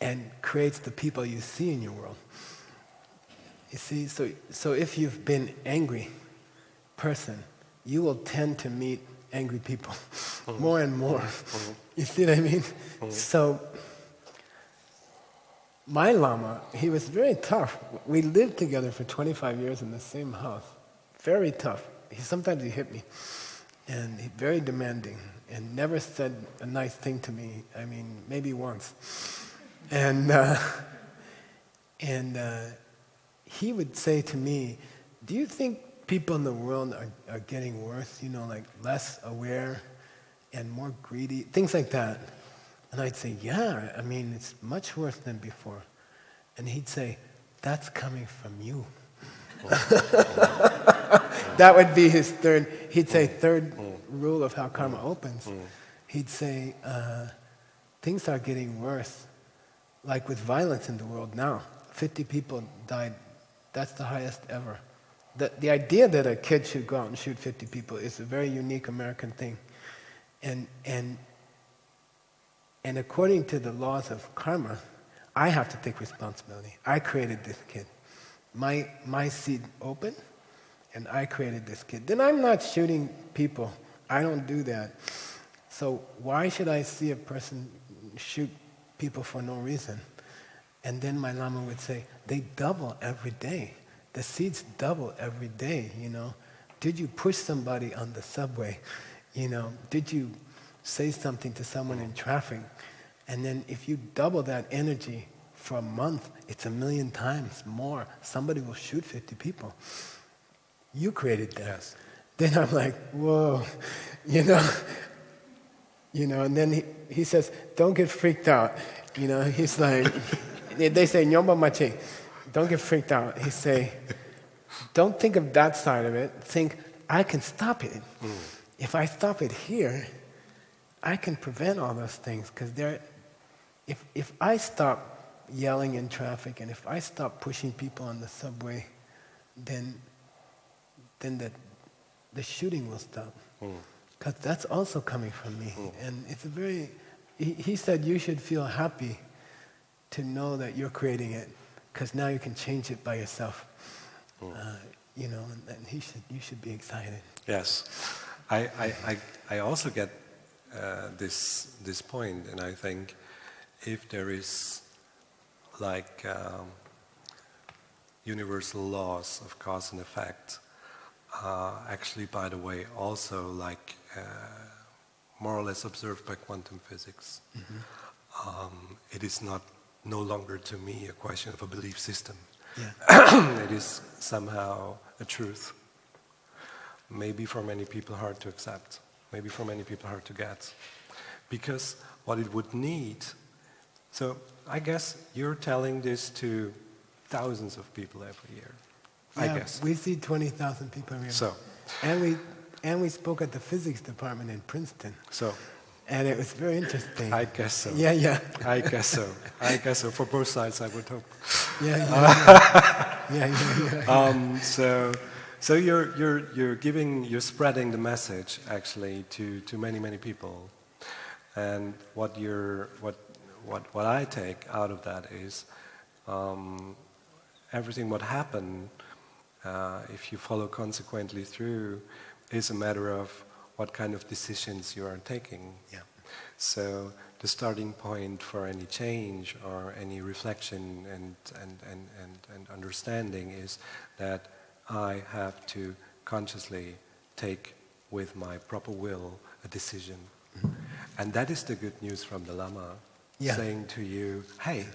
and creates the people you see in your world. You see, so if you've been angry person, you will tend to meet angry people more and more. You see what I mean? So my Lama, he was very tough. We lived together for 25 years in the same house. Very tough. Sometimes he hit me. And he very demanding. And never said a nice thing to me. I mean, maybe once. And he would say to me, do you think people in the world are getting worse? Like less aware and more greedy? Things like that. And I'd say, yeah, I mean, it's much worse than before. And he'd say, that's coming from you. That would be his third, he'd say third rule of how karma opens. He'd say, things are getting worse. Like with violence in the world now. 50 people died. That's the highest ever. The idea that a kid should go out and shoot 50 people is a very unique American thing. And according to the laws of karma, I have to take responsibility. I created this kid. My seed opened, and I created this kid. Then I'm not shooting people. I don't do that. So why should I see a person shoot people for no reason? And then my Lama would say, they double every day. The seeds double every day, Did you push somebody on the subway? Did you say something to someone in traffic? And then if you double that energy for a month, it's 1,000,000 times more. Somebody will shoot 50 people. You created that. Yes. Then I'm like, whoa, and then he says, don't get freaked out. He's like, they say, Nyomba Machi, don't get freaked out. He say, don't think of that side of it. Think, I can stop it. If I stop it here, I can prevent all those things. Because if I stop yelling in traffic and if I stop pushing people on the subway, then the shooting will stop. Because that's also coming from me. And it's a very, he said you should feel happy to know that you're creating it, because now you can change it by yourself. And you should be excited. Yes, I also get this point, and I think if there is like universal laws of cause and effect, actually, by the way, also like more or less observed by quantum physics. It is no longer to me a question of a belief system. Yeah. It is somehow a truth. Maybe for many people hard to accept, maybe for many people hard to get. Because what it would need, so I guess you're telling this to thousands of people every year. Yeah, I guess. We see 20,000 people every year. So. And we spoke at the physics department in Princeton. So. And it was very interesting. I guess so. Yeah. I guess so. I guess so. For both sides, I would hope. Yeah. So you're spreading the message actually to many people, and what I take out of that is everything what happened, if you follow consequently through, is a matter of what kind of decisions you are taking. Yeah. So the starting point for any change or any reflection and understanding is that I have to consciously take with my proper will a decision. And that is the good news from the Lama, saying to you, hey,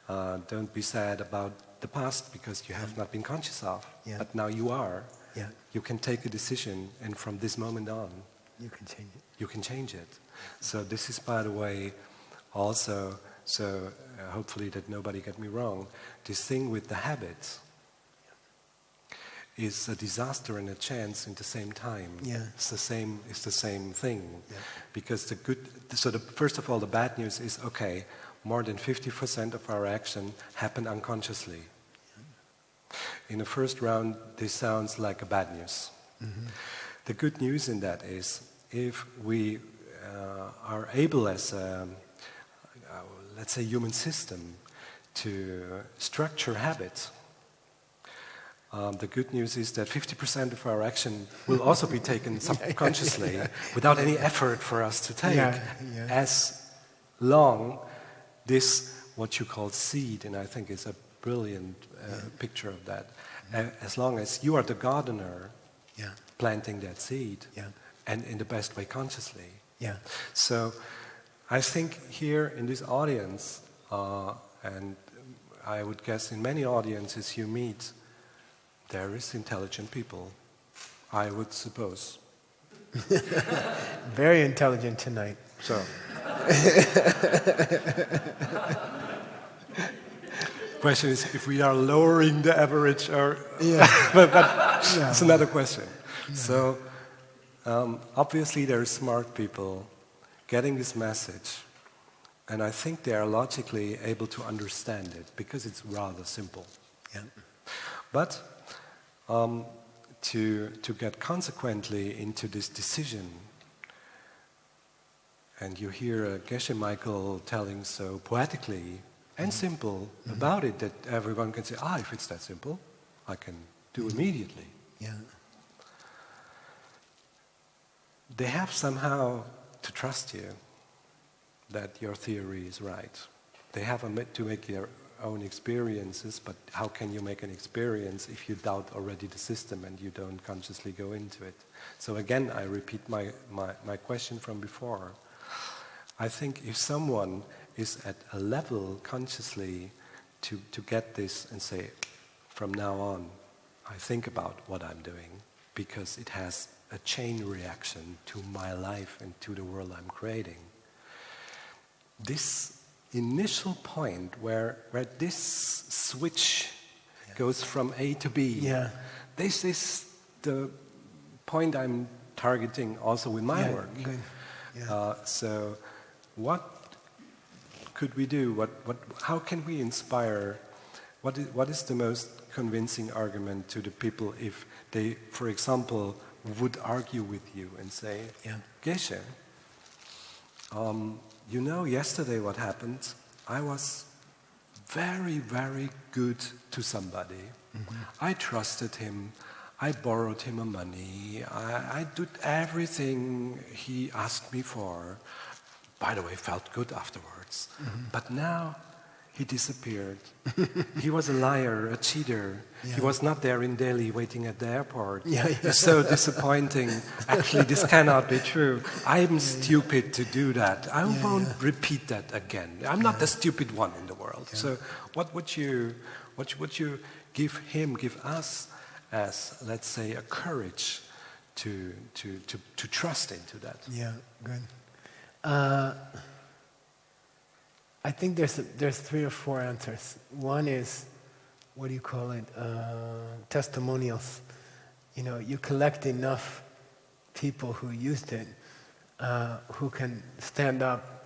don't be sad about the past because you have not been conscious of, but now you are. Yeah. You can take a decision, and from this moment on, you can change it. You can change it. So this is, by the way, also, so hopefully that nobody get me wrong, this thing with the habits is a disaster and a chance in the same time. Yeah. It's the same thing. Yeah. Because first of all, the bad news is, okay, more than 50% of our action happen unconsciously. In the first round, this sounds like a bad news. The good news in that is, if we are able as a, let's say, human system to structure habits, the good news is that 50% of our action will also be taken subconsciously without any effort for us to take. As long this, what you call seed, and I think is a brilliant picture of that, as long as you are the gardener planting that seed, and in the best way consciously. So I think here in this audience, and I would guess in many audiences you meet, there is intelligent people, I would suppose. Very intelligent tonight. So. Question is if we are lowering the average or... but it's another question. So obviously there are smart people getting this message, and I think they are logically able to understand it because it's rather simple. But to get consequently into this decision, and you hear Geshe Michael telling so poetically and simple about it that everyone can say, if it's that simple, I can do immediately. They have somehow to trust you that your theory is right. They have to make their own experiences, but how can you make an experience if you doubt already the system and you don't consciously go into it? So again, I repeat my question from before. I think if someone is at a level consciously to get this and say, from now on, I think about what I'm doing because it has a chain reaction to my life and to the world I'm creating. This initial point where this switch goes from A to B, this is the point I'm targeting also with my work. So what could we do? How can we inspire? What is the most convincing argument to the people if they, for example, would argue with you and say, Geshe, you know, yesterday what happened? I was very, very good to somebody. I trusted him. I borrowed him money. I did everything he asked me for. By the way, felt good afterwards. But now he disappeared. He was a liar, a cheater. Yeah. He was not there in Delhi waiting at the airport. Yeah. It's so disappointing. Actually, this cannot be true. I'm stupid to do that. I won't repeat that again. I'm not the stupid one in the world. Yeah. So what would you give us as, let's say, a courage to trust into that? Yeah, good. I think there's 3 or 4 answers. One is, what do you call it? Testimonials. You know, you collect enough people who used it, who can stand up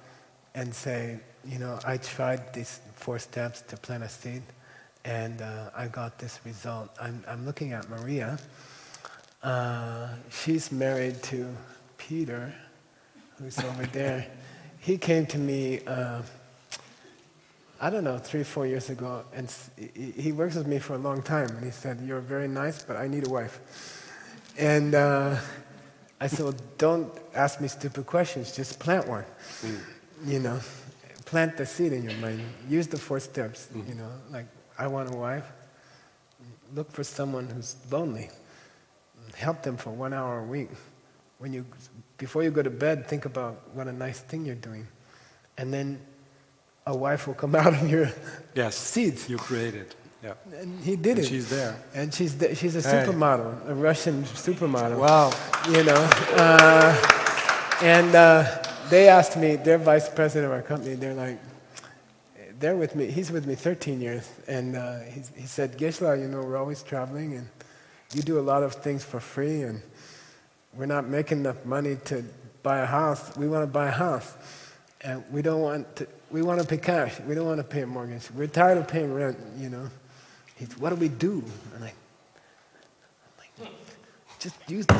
and say, you know, I tried these 4 steps to plant a seed, and I got this result. I'm looking at Maria. She's married to Peter, who's over there. He came to me, I don't know, 3 or 4 years ago, and he works with me for a long time, and he said, "You're very nice, but I need a wife." And I said, "Well, don't ask me stupid questions, just plant one." You know, plant the seed in your mind. Use the 4 steps, you know, like, I want a wife. Look for someone who's lonely. Help them for 1 hour a week. Before you go to bed, think about what a nice thing you're doing. And then a wife will come out of your seeds. You created. Yeah. And he did it. She's there. And she's a supermodel, a Russian supermodel. Wow. You know. And they asked me, they're vice president of our company, they're like, they're with me, he's with me 13 years. And he said, "Geshe, you know, we're always traveling, and you do a lot of things for free, and we're not making enough money to buy a house. We want to buy a house. And we want to pay cash. We don't want to pay a mortgage. We're tired of paying rent, you know." What do we do? I'm like, just use the,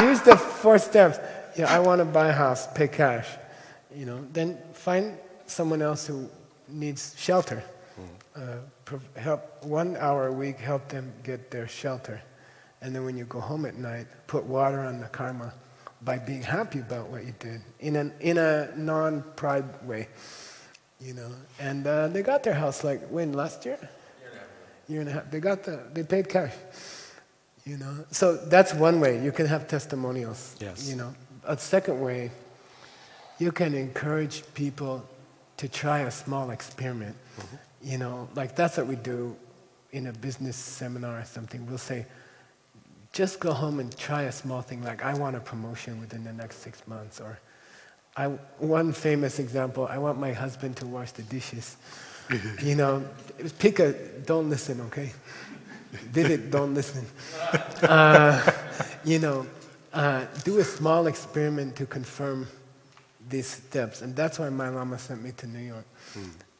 use the 4 steps. Yeah, I want to buy a house, pay cash. You know, then find someone else who needs shelter. Help 1 hour a week, help them get their shelter. And then when you go home at night, put water on the karma by being happy about what you did in a non-pride way, you know. And they got their house like when, last year? Year and a half. They paid cash, you know. So that's one way you can have testimonials. Yes. You know. A second way, you can encourage people to try a small experiment. You know, like that's what we do in a business seminar or something. We'll say, just go home and try a small thing, like I want a promotion within the next 6 months, or one famous example, I want my husband to wash the dishes. You know, don't listen, okay? Vivid, don't listen. You know, do a small experiment to confirm these steps, and that's why my Lama sent me to New York.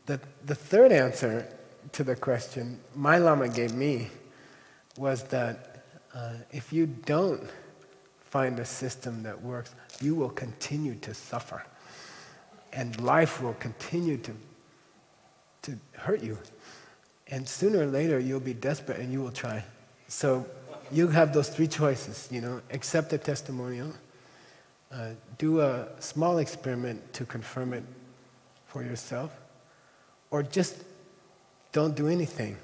The third answer to the question my Lama gave me was that if you don't find a system that works, you will continue to suffer. And life will continue to hurt you. And sooner or later, you'll be desperate and you will try. So you have those 3 choices, you know, accept a testimonial, do a small experiment to confirm it for yourself, or just don't do anything.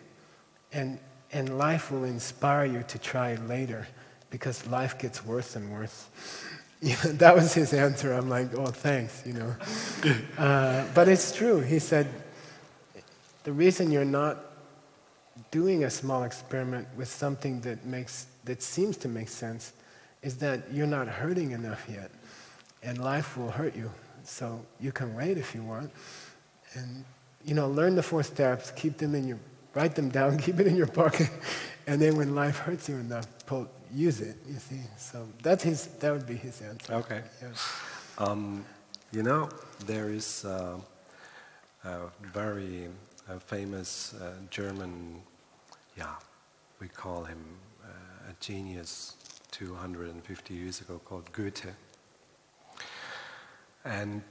And life will inspire you to try later, because life gets worse and worse. You know, that was his answer. I'm like, oh, thanks, you know. But it's true. He said, the reason you're not doing a small experiment with something that seems to make sense is that you're not hurting enough yet. And life will hurt you. So you can wait if you want. And, you know, learn the 4 steps, write them down, keep it in your pocket, and then when life hurts you enough, use it, you see. So that would be his answer. Okay. Yeah. You know, there is a very famous German, we call him a genius 250 years ago, called Goethe. And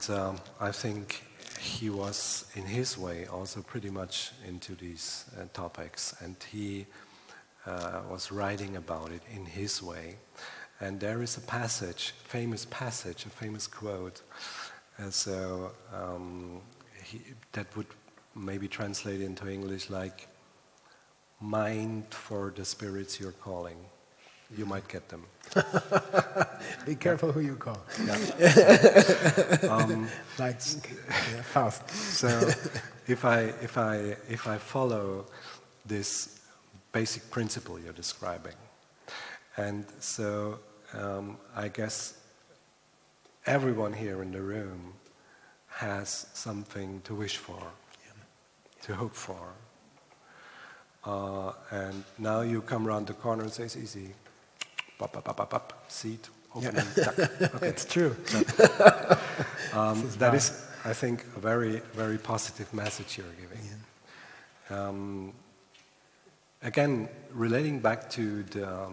I think he was, in his way, also pretty much into these topics, and he was writing about it in his way. And there is a famous quote, And so that would maybe translate into English like mind for the spirits you're calling. You might get them. Be careful who you call. Like Faust. So if I follow this basic principle you're describing, and so I guess everyone here in the room has something to wish for, to hope for. And now you come around the corner and say, it's easy. Pop, pop, pop, pop, pop, seat, opening, tuck. Okay. It's true. That is, I think, a very, very positive message you're giving. Yeah. Again, relating back to the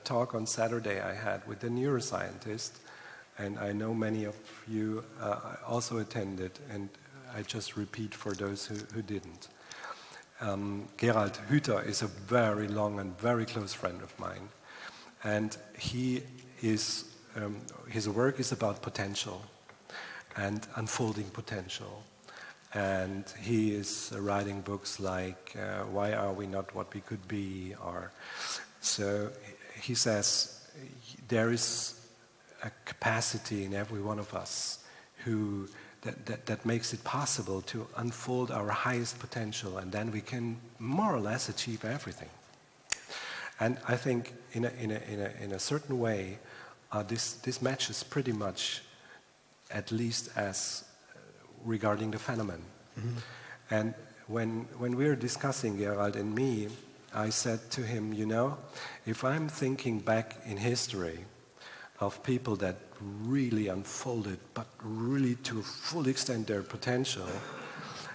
talk on Saturday I had with the neuroscientist, and I know many of you also attended, and I just repeat for those who didn't. Gerald Hüther is a very long and very close friend of mine, and he is, his work is about potential and unfolding potential. And he is writing books like Why Are We Not What We Could Be? Or so he says there is a capacity in every one of us who that makes it possible to unfold our highest potential, and then we can more or less achieve everything. And I think in a certain way this matches pretty much, at least as regarding the phenomenon. Mm-hmm. And when we were discussing, Gerald and me, I said to him, you know, if I'm thinking back in history of people that really unfolded, but really to a full extent their potential,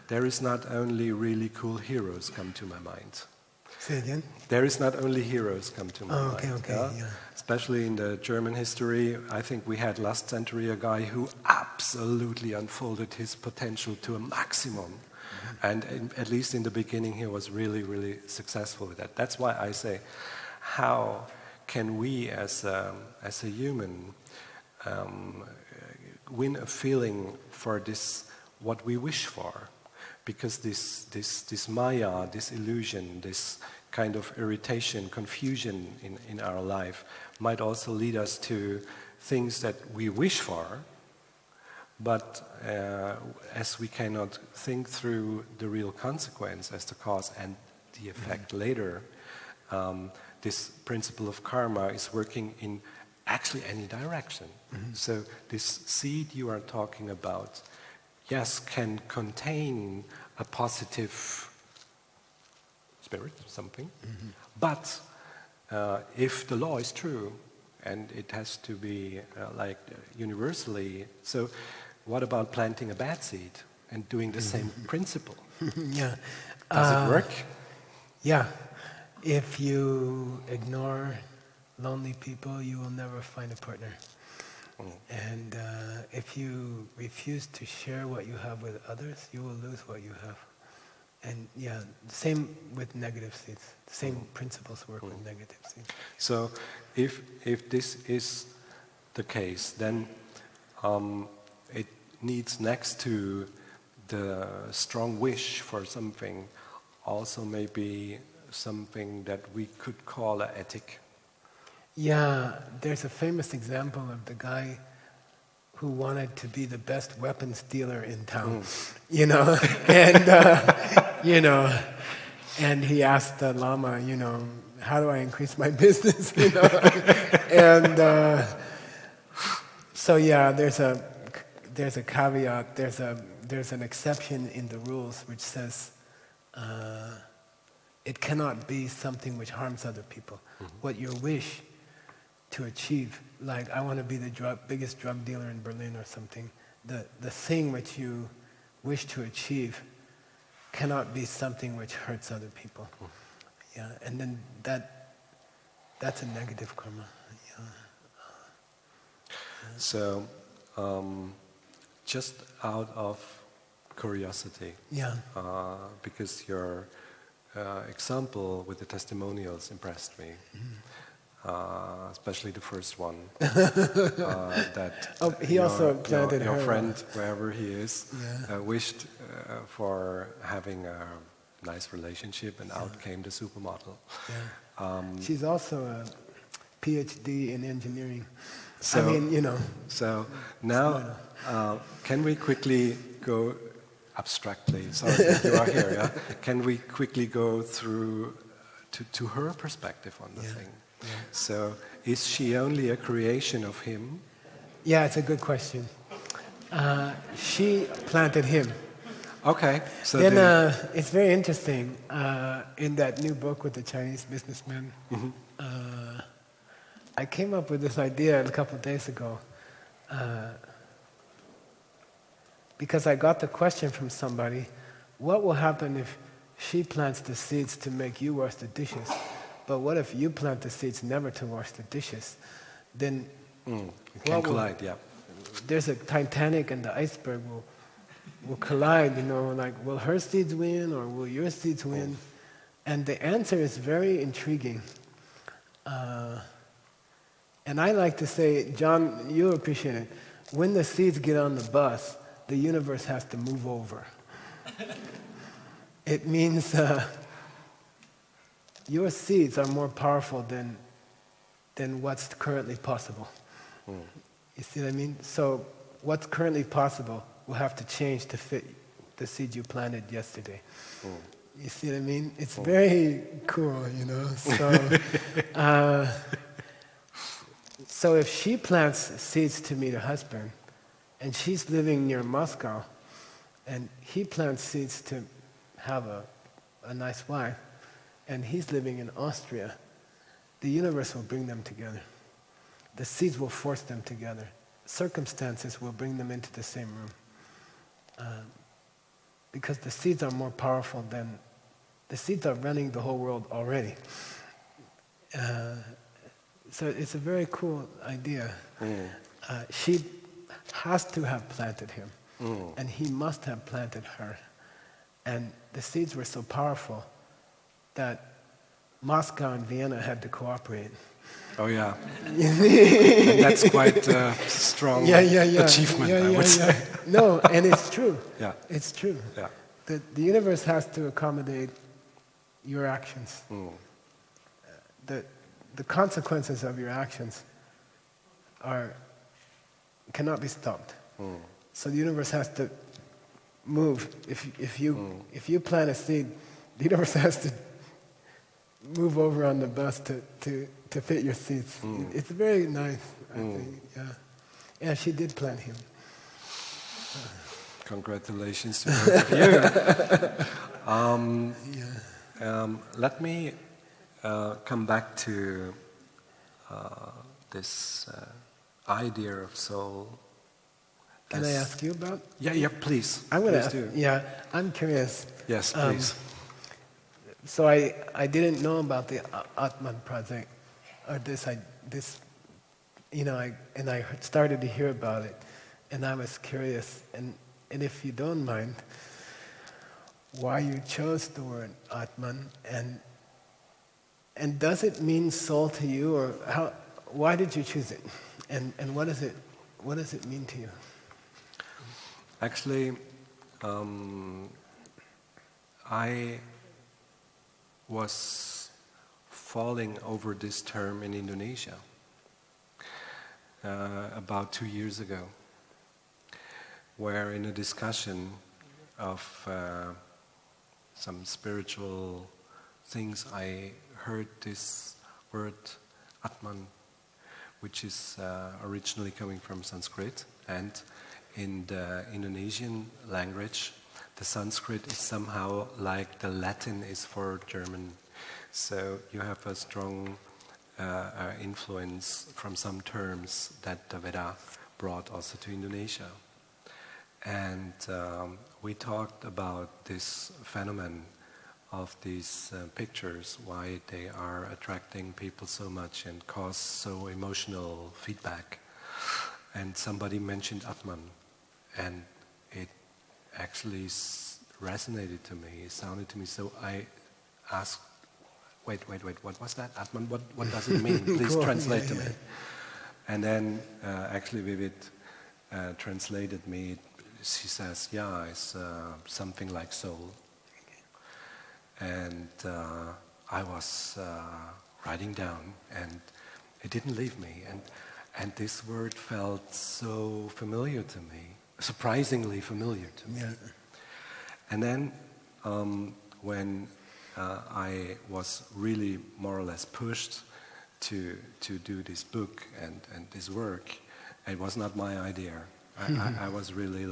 there is not only really cool heroes come to my mind. Say again? There is not only heroes come to my mind. Okay, yeah. Especially in the German history, I think we had last century a guy who absolutely unfolded his potential to a maximum. Mm-hmm. And at least in the beginning, he was really, really successful with that. That's why I say, how can we as a human win a feeling for this, what we wish for? Because this maya, this illusion, this kind of irritation, confusion in our life might also lead us to things that we wish for, but as we cannot think through the real consequence as the cause and the effect later, this principle of karma is working in actually any direction. Mm-hmm. So this seed you are talking about, yes, can contain a positive spirit, something, mm-hmm. But if the law is true, and it has to be universally, so what about planting a bad seed and doing the mm-hmm. same principle? Yeah. Does it work? Yeah. If you ignore lonely people, you will never find a partner. And if you refuse to share what you have with others, you will lose what you have. And yeah, same with negative seeds. The same principles work with negative seeds. So if this is the case, then it needs, next to the strong wish for something, also maybe something that we could call an ethic. Yeah, there's a famous example of the guy who wanted to be the best weapons dealer in town, you know, and and he asked the Lama, you know, how do I increase my business, you know, and so yeah, there's a caveat, there's an exception in the rules which says it cannot be something which harms other people. Mm-hmm. What your wish to achieve, like I want to be the biggest drug dealer in Berlin or something, the thing which you wish to achieve cannot be something which hurts other people. Yeah, and then that's a negative karma. Yeah. So, just out of curiosity, yeah, because your example with the testimonials impressed me. especially the first one. That he also planted your her. friend, wherever he is, Yeah. wished for having a nice relationship, and out came the supermodel. Yeah. She's also a PhD in engineering. So, I mean, you know. So now, can we quickly go abstractly? Sorry that you are here. Yeah? Can we quickly go through to her perspective on the thing? Yeah. So, is she only a creation of him? Yeah, it's a good question. She planted him. Okay. So then it's very interesting. In that new book with the Chinese businessman, I came up with this idea a couple of days ago because I got the question from somebody, what will happen if she plants the seeds to make you wash the dishes, but what if you plant the seeds never to wash the dishes? Then it can collide, yeah. There's a Titanic and the iceberg will collide, you know, like will her seeds win or will your seeds win? And the answer is very intriguing. And I like to say, John, you'll appreciate it, when the seeds get on the bus, the universe has to move over. It means your seeds are more powerful than what's currently possible. You see what I mean? So what's currently possible will have to change to fit the seed you planted yesterday. You see what I mean? It's very cool, you know. So, so if she plants seeds to meet a husband, and she's living near Moscow, and he plants seeds to have a nice wife, and he's living in Austria, the universe will bring them together. The seeds will force them together. Circumstances will bring them into the same room. Because the seeds are more powerful than... The seeds are running the whole world already. So it's a very cool idea. She has to have planted him, and he must have planted her. And the seeds were so powerful that Moscow and Vienna had to cooperate. Oh yeah, and that's quite a strong achievement, I would say. No, and it's true. Yeah, it's true. Yeah, the universe has to accommodate your actions. The consequences of your actions cannot be stopped. So the universe has to move. If you plant a seed, the universe has to move over on the bus to fit your seeds. It's very nice, I think. Yeah. Yeah, she did plant him. Congratulations to both of you. Let me come back to this idea of soul. Can I ask you about? Yeah, please. I'm going to ask. Do. Yeah, I'm curious. Yes, please. So I didn't know about the Atman project, or this, you know, and I started to hear about it, and I was curious. And if you don't mind, why you chose the word Atman, and does it mean soul to you, or how? Why did you choose it, and what does it mean to you? Actually, I was falling over this term in Indonesia about 2 years ago, where in a discussion of some spiritual things, I heard this word Atman, which is originally coming from Sanskrit, and in the Indonesian language, the Sanskrit is somehow like the Latin is for German. So you have a strong influence from some terms that the Veda brought also to Indonesia. And we talked about this phenomenon of these pictures, why they are attracting people so much and cause so emotional feedback. And somebody mentioned Atman, and it actually resonated to me, it sounded to me, so I asked wait, what was that? Atman, what does it mean? Please translate to me. And then actually Vivid translated me. She says, yeah, it's something like soul. And I was writing down, and it didn't leave me. And this word felt so familiar to me, surprisingly familiar to me. Yeah. And then when I was really more or less pushed to do this book and this work, it was not my idea. I was really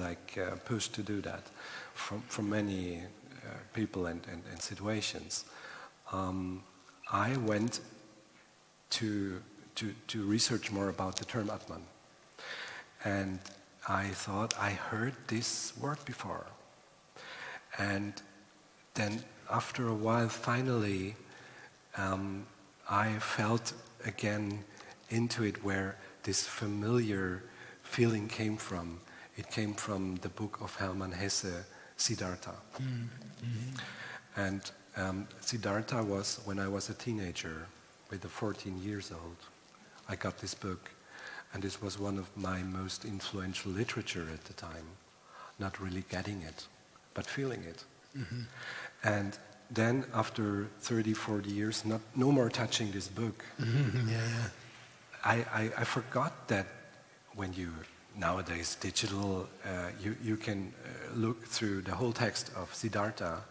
pushed to do that from many people and situations. I went to research more about the term Atman, and I thought I heard this word before. And then after a while, finally, I felt again into it where this familiar feeling came from. It came from the book of Hermann Hesse, Siddhartha. And Siddhartha was, when I was a teenager, with 14 years old, I got this book, and this was one of my most influential literature at the time. Not really getting it, but feeling it. And then after 30, 40 years, no more touching this book, I forgot that when you, nowadays digital, you can look through the whole text of Siddhartha,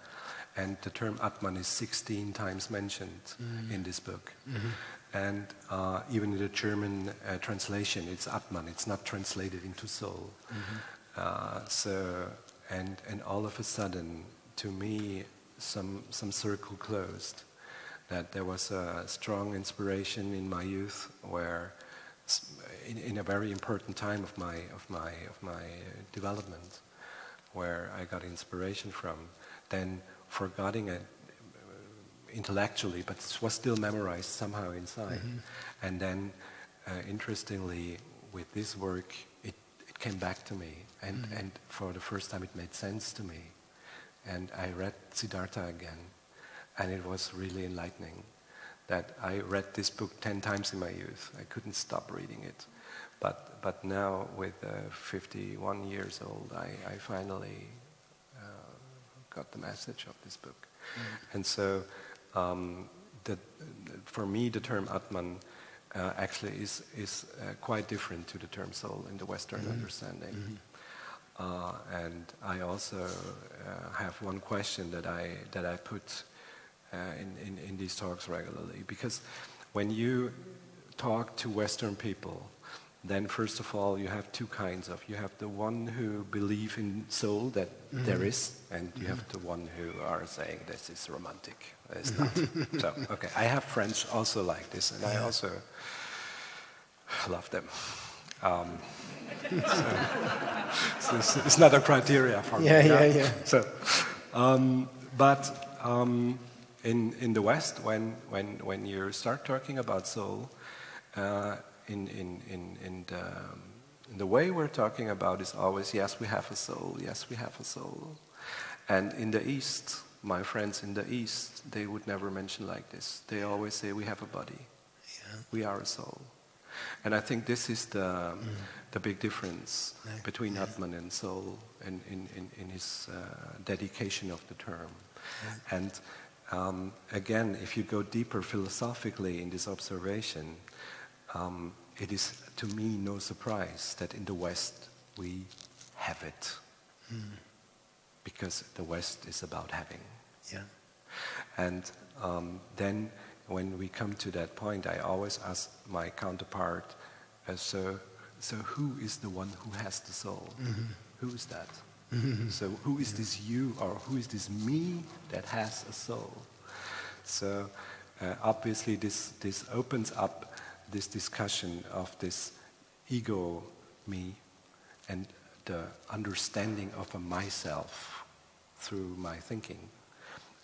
and the term Atman is 16 times mentioned in this book. And even in the German translation, it's Atman, it's not translated into soul. And all of a sudden, to me, some circle closed. That there was a strong inspiration in my youth, where in a very important time of my development, where I got inspiration from, then forgetting it intellectually, but it was still memorized somehow inside. And then, interestingly, with this work, it came back to me, and for the first time it made sense to me. And I read Siddhartha again, and it was really enlightening. That I read this book 10 times in my youth. I couldn't stop reading it. But now, with 51 years old, I finally got the message of this book. And so, for me, the term Atman actually is quite different to the term soul in the Western understanding. And I also have one question that I put in these talks regularly, because when you talk to Western people, then first of all you have two kinds of. You have the one who believe in soul, that there is, and you have the one who are saying this is romantic. It's not. So, okay, I have friends also like this, and I also love them. So it's not a criteria for me. So, but in the West, when you start talking about soul, in the way we're talking about is always, yes, we have a soul, yes, we have a soul. And in the East, my friends in the East, they would never mention like this. They always say, we have a body, we are a soul. And I think this is the big difference between Atman and soul in his dedication of the term. And again, if you go deeper philosophically in this observation, it is to me no surprise that in the West we have it. Because the West is about having. And then when we come to that point, I always ask my counterpart, so who is the one who has the soul? Who is that? So who is this you, or who is this me that has a soul? So obviously this opens up this discussion of this ego me and the understanding of a myself through my thinking,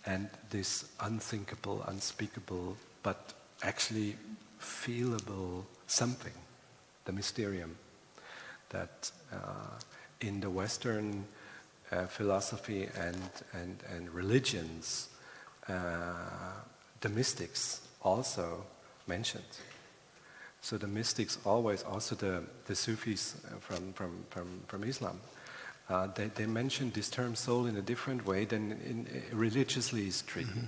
and this unthinkable, unspeakable, but actually feelable something, the mysterium, that in the Western philosophy and religions, the mystics also mentioned. So the mystics always, also the Sufis from Islam, they mention this term soul in a different way than religiously is treated.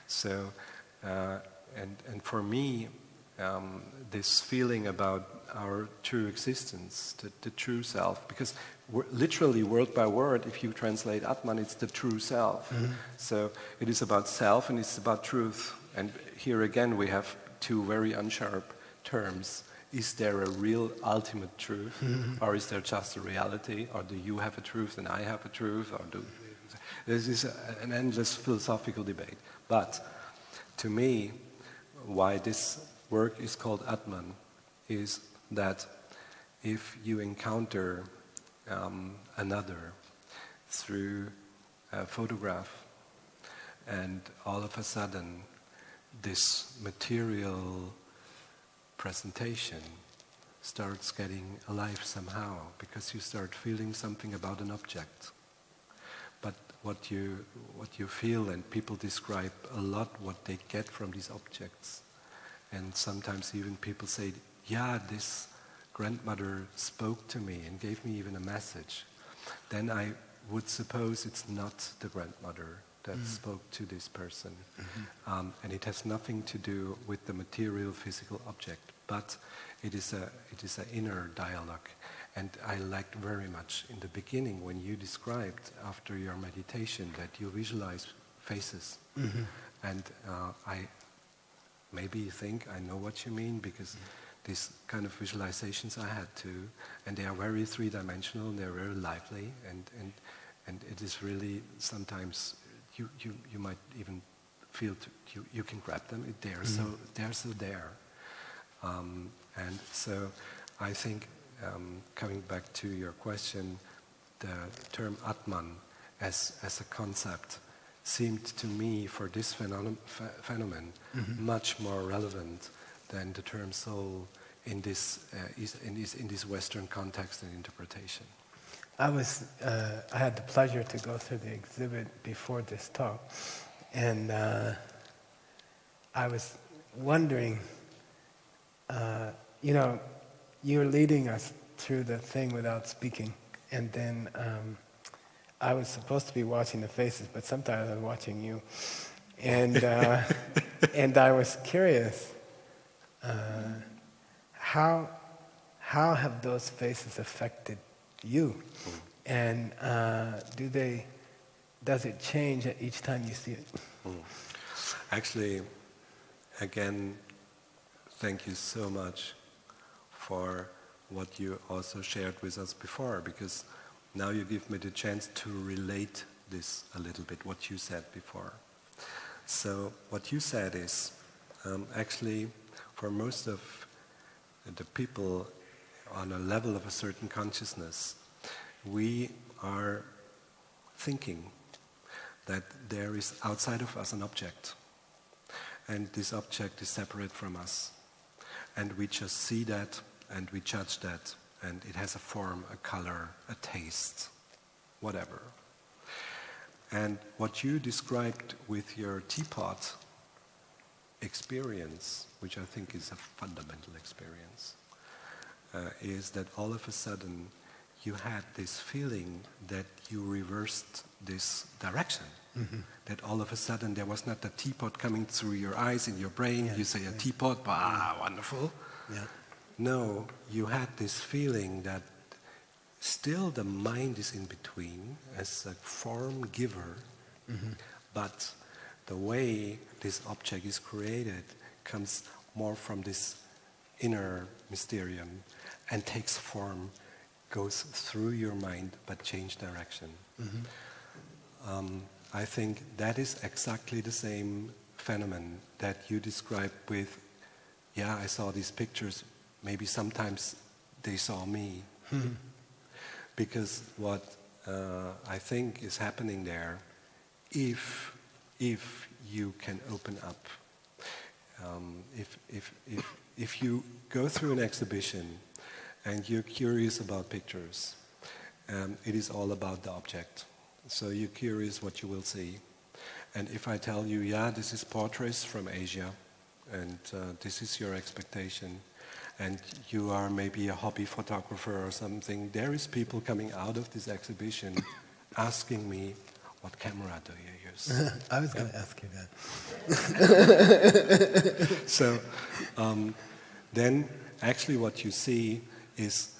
So, and for me, this feeling about our true existence, the true self, because literally word by word, if you translate Atman, it's the true self. So it is about self and it's about truth. And here again we have two very unsharp terms. Is there a real ultimate truth, or is there just a reality, or do you have a truth and I have a truth, or this is an endless philosophical debate. But to me, why this work is called Atman is that if you encounter another through a photograph, and all of a sudden this material presentation starts getting alive somehow, because you start feeling something about an object. But what you feel, and people describe a lot what they get from these objects. And sometimes even people say, yeah, this grandmother spoke to me and gave me even a message. Then I would suppose it's not the grandmother that spoke to this person. And it has nothing to do with the material physical object, but it is an inner dialogue. And I liked very much in the beginning when you described after your meditation that you visualize faces. And I maybe think I know what you mean, because these kind of visualizations I had too, and they are very three-dimensional and they're very lively, and it is really sometimes you might even feel you can grab them. They're so there. And so I think, coming back to your question, the term Atman as a concept seemed to me for this phenomenon much more relevant than the term soul in this Western context and interpretation. I had the pleasure to go through the exhibit before this talk, and I was wondering, you're leading us through the thing without speaking, and then I was supposed to be watching the faces, but sometimes I was watching you, and and I was curious, how have those faces affected you, and does it change each time you see it? Actually, again, thank you so much for what you also shared with us before, because now you give me the chance to relate this a little bit, what you said before. So what you said is, actually, for most of the people on a level of a certain consciousness, we are thinking that there is outside of us an object, and this object is separate from us, and we just see that and we judge that, and it has a form, a color, a taste, whatever. And what you described with your teapot experience, which I think is a fundamental experience, is that all of a sudden you had this feeling that you reversed this direction. That all of a sudden there was not a teapot coming through your eyes in your brain, you say a teapot, wonderful. No, you had this feeling that still the mind is in between as a form giver, but the way this object is created comes more from this inner mysterium and takes form, goes through your mind but change direction. I think that is exactly the same phenomenon that you described with, I saw these pictures, maybe sometimes they saw me. Because what I think is happening there, if you can open up, if you go through an exhibition and you're curious about pictures, it is all about the object. So you're curious what you will see. And if I tell you, yeah, this is portraits from Asia, and this is your expectation, and you are maybe a hobby photographer or something, there is people coming out of this exhibition asking me, what camera do you use? I was going to ask you that. So then actually what you see is,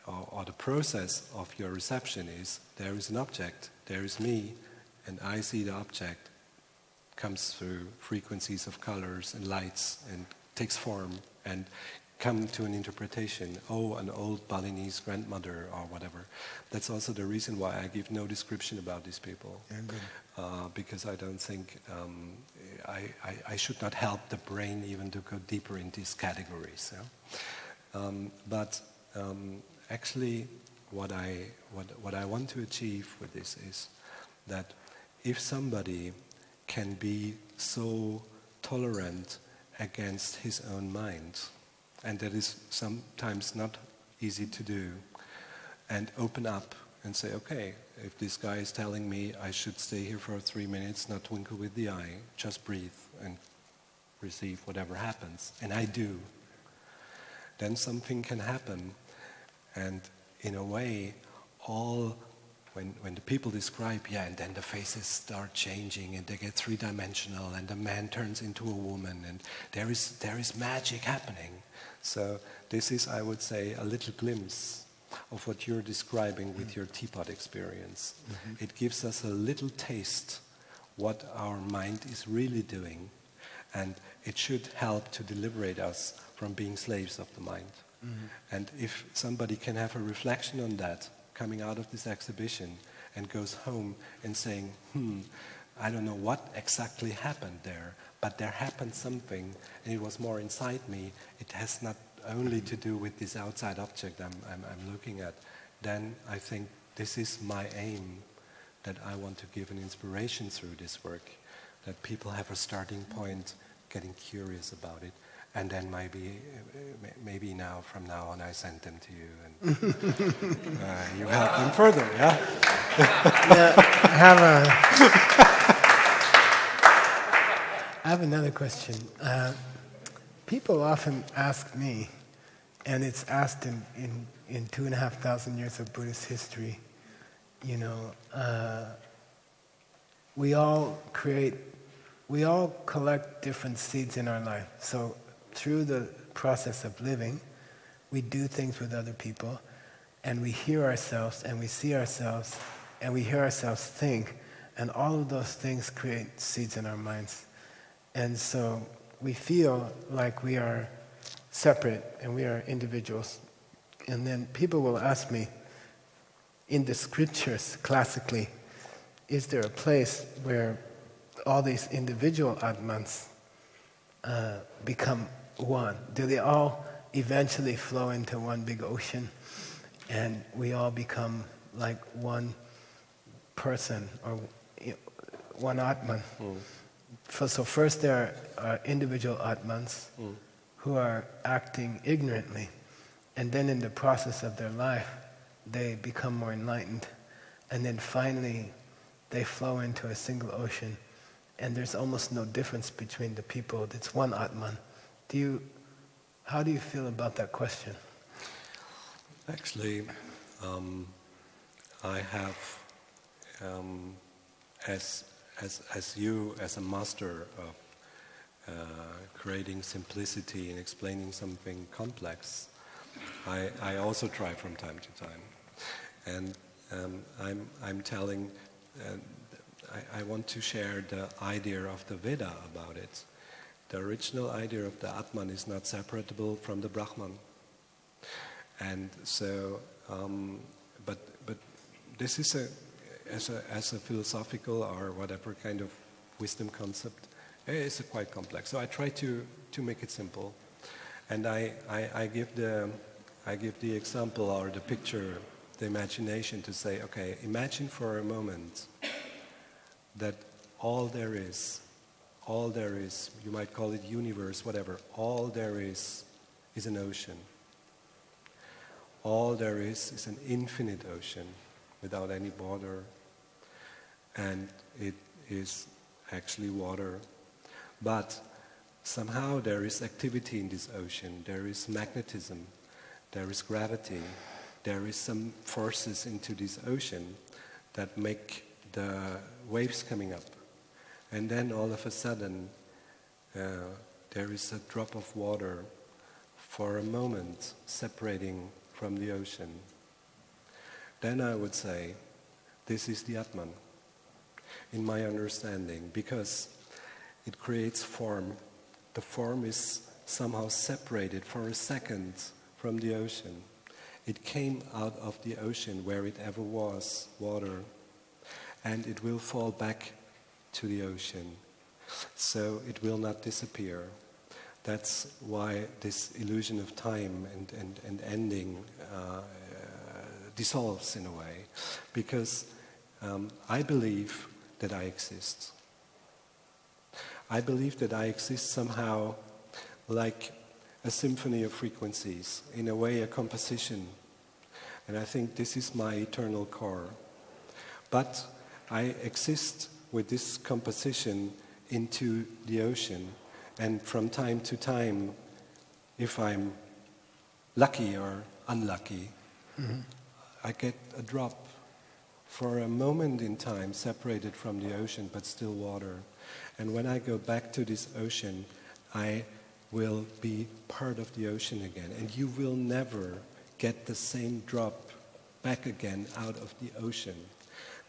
or the process of your reception is, there is an object, there is me, and I see the object, comes through frequencies of colors and lights and takes form and come to an interpretation, oh, an old Balinese grandmother or whatever. That's also the reason why I give no description about these people, because I don't think I should not help the brain even to go deeper in these categories. Yeah? But actually what I want to achieve with this is that if somebody can be so tolerant against his own mind, and that is sometimes not easy to do, and open up and say, okay, if this guy is telling me I should stay here for 3 minutes, not twinkle with the eye, just breathe and receive whatever happens, and I do, then something can happen. And in a way, when the people describe, yeah, and then the faces start changing and they get three-dimensional and the man turns into a woman and there is magic happening. So this is, I would say, a little glimpse of what you're describing with your teapot experience. Mm-hmm. It gives us a little taste what our mind is really doing, and it should help to liberate us from being slaves of the mind. Mm-hmm. And if somebody can have a reflection on that, coming out of this exhibition, and goes home and saying, I don't know what exactly happened there, but there happened something, and it was more inside me. It has not only to do with this outside object I'm looking at. Then I think this is my aim, that I want to give an inspiration through this work, that people have a starting point, getting curious about it. And then maybe now, from now on, I send them to you, and you help them further, yeah? I have another question. People often ask me, and it's asked in 2,500 years of Buddhist history, you know, we all collect different seeds in our life. So through the process of living, we do things with other people, and we hear ourselves, and we see ourselves, and we hear ourselves think, and all of those things create seeds in our minds. And so we feel like we are separate, and we are individuals. And then people will ask me, in the scriptures, classically, is there a place where all these individual Atmans become one? Do they all eventually flow into one big ocean and we all become like one person or one Atman? So first there are individual Atmans who are acting ignorantly, and then in the process of their life they become more enlightened, and then finally they flow into a single ocean, and there's almost no difference between the people. It's one Atman. How do you feel about that question? Actually, I have, as you, as a master of creating simplicity and explaining something complex, I also try from time to time, and I'm telling. I want to share the idea of the Veda about it. The original idea of the Atman is not separable from the Brahman. And so, but this is as a philosophical or whatever kind of wisdom concept, it's quite complex. So I try to make it simple, and I give the example or the picture, the imagination, to say, okay, imagine for a moment that all there is, you might call it universe, whatever, all there is an ocean. All there is an infinite ocean without any border, and it is actually water. But somehow there is activity in this ocean, there is magnetism, there is gravity, there is some forces into this ocean that make the waves coming up. And then all of a sudden, there is a drop of water for a moment separating from the ocean. Then I would say, this is the Atman, in my understanding, because it creates form. The form is somehow separated for a second from the ocean. It came out of the ocean where it ever was, water, and it will fall back to the ocean. So it will not disappear. That's why this illusion of time and ending dissolves in a way. Because I believe that I exist. I believe that I exist somehow like a symphony of frequencies, in a way a composition. And I think this is my eternal core. But I exist with this composition into the ocean, and from time to time, if I'm lucky or unlucky, I get a drop for a moment in time separated from the ocean but still water. And when I go back to this ocean, I will be part of the ocean again, and you will never get the same drop back again out of the ocean.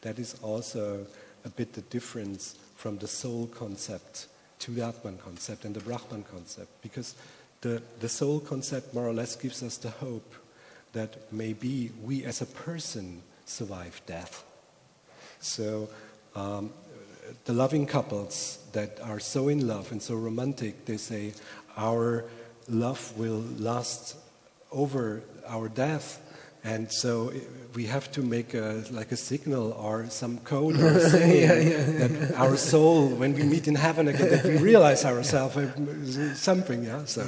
That is also a bit the difference from the soul concept to the Atman concept and the Brahman concept, because the soul concept more or less gives us the hope that maybe we as a person survive death. So the loving couples that are so in love and so romantic, they say our love will last over our death. And so we have to make a signal or some code or saying that our soul, when we meet in heaven again, that we realize ourselves something. Yeah. So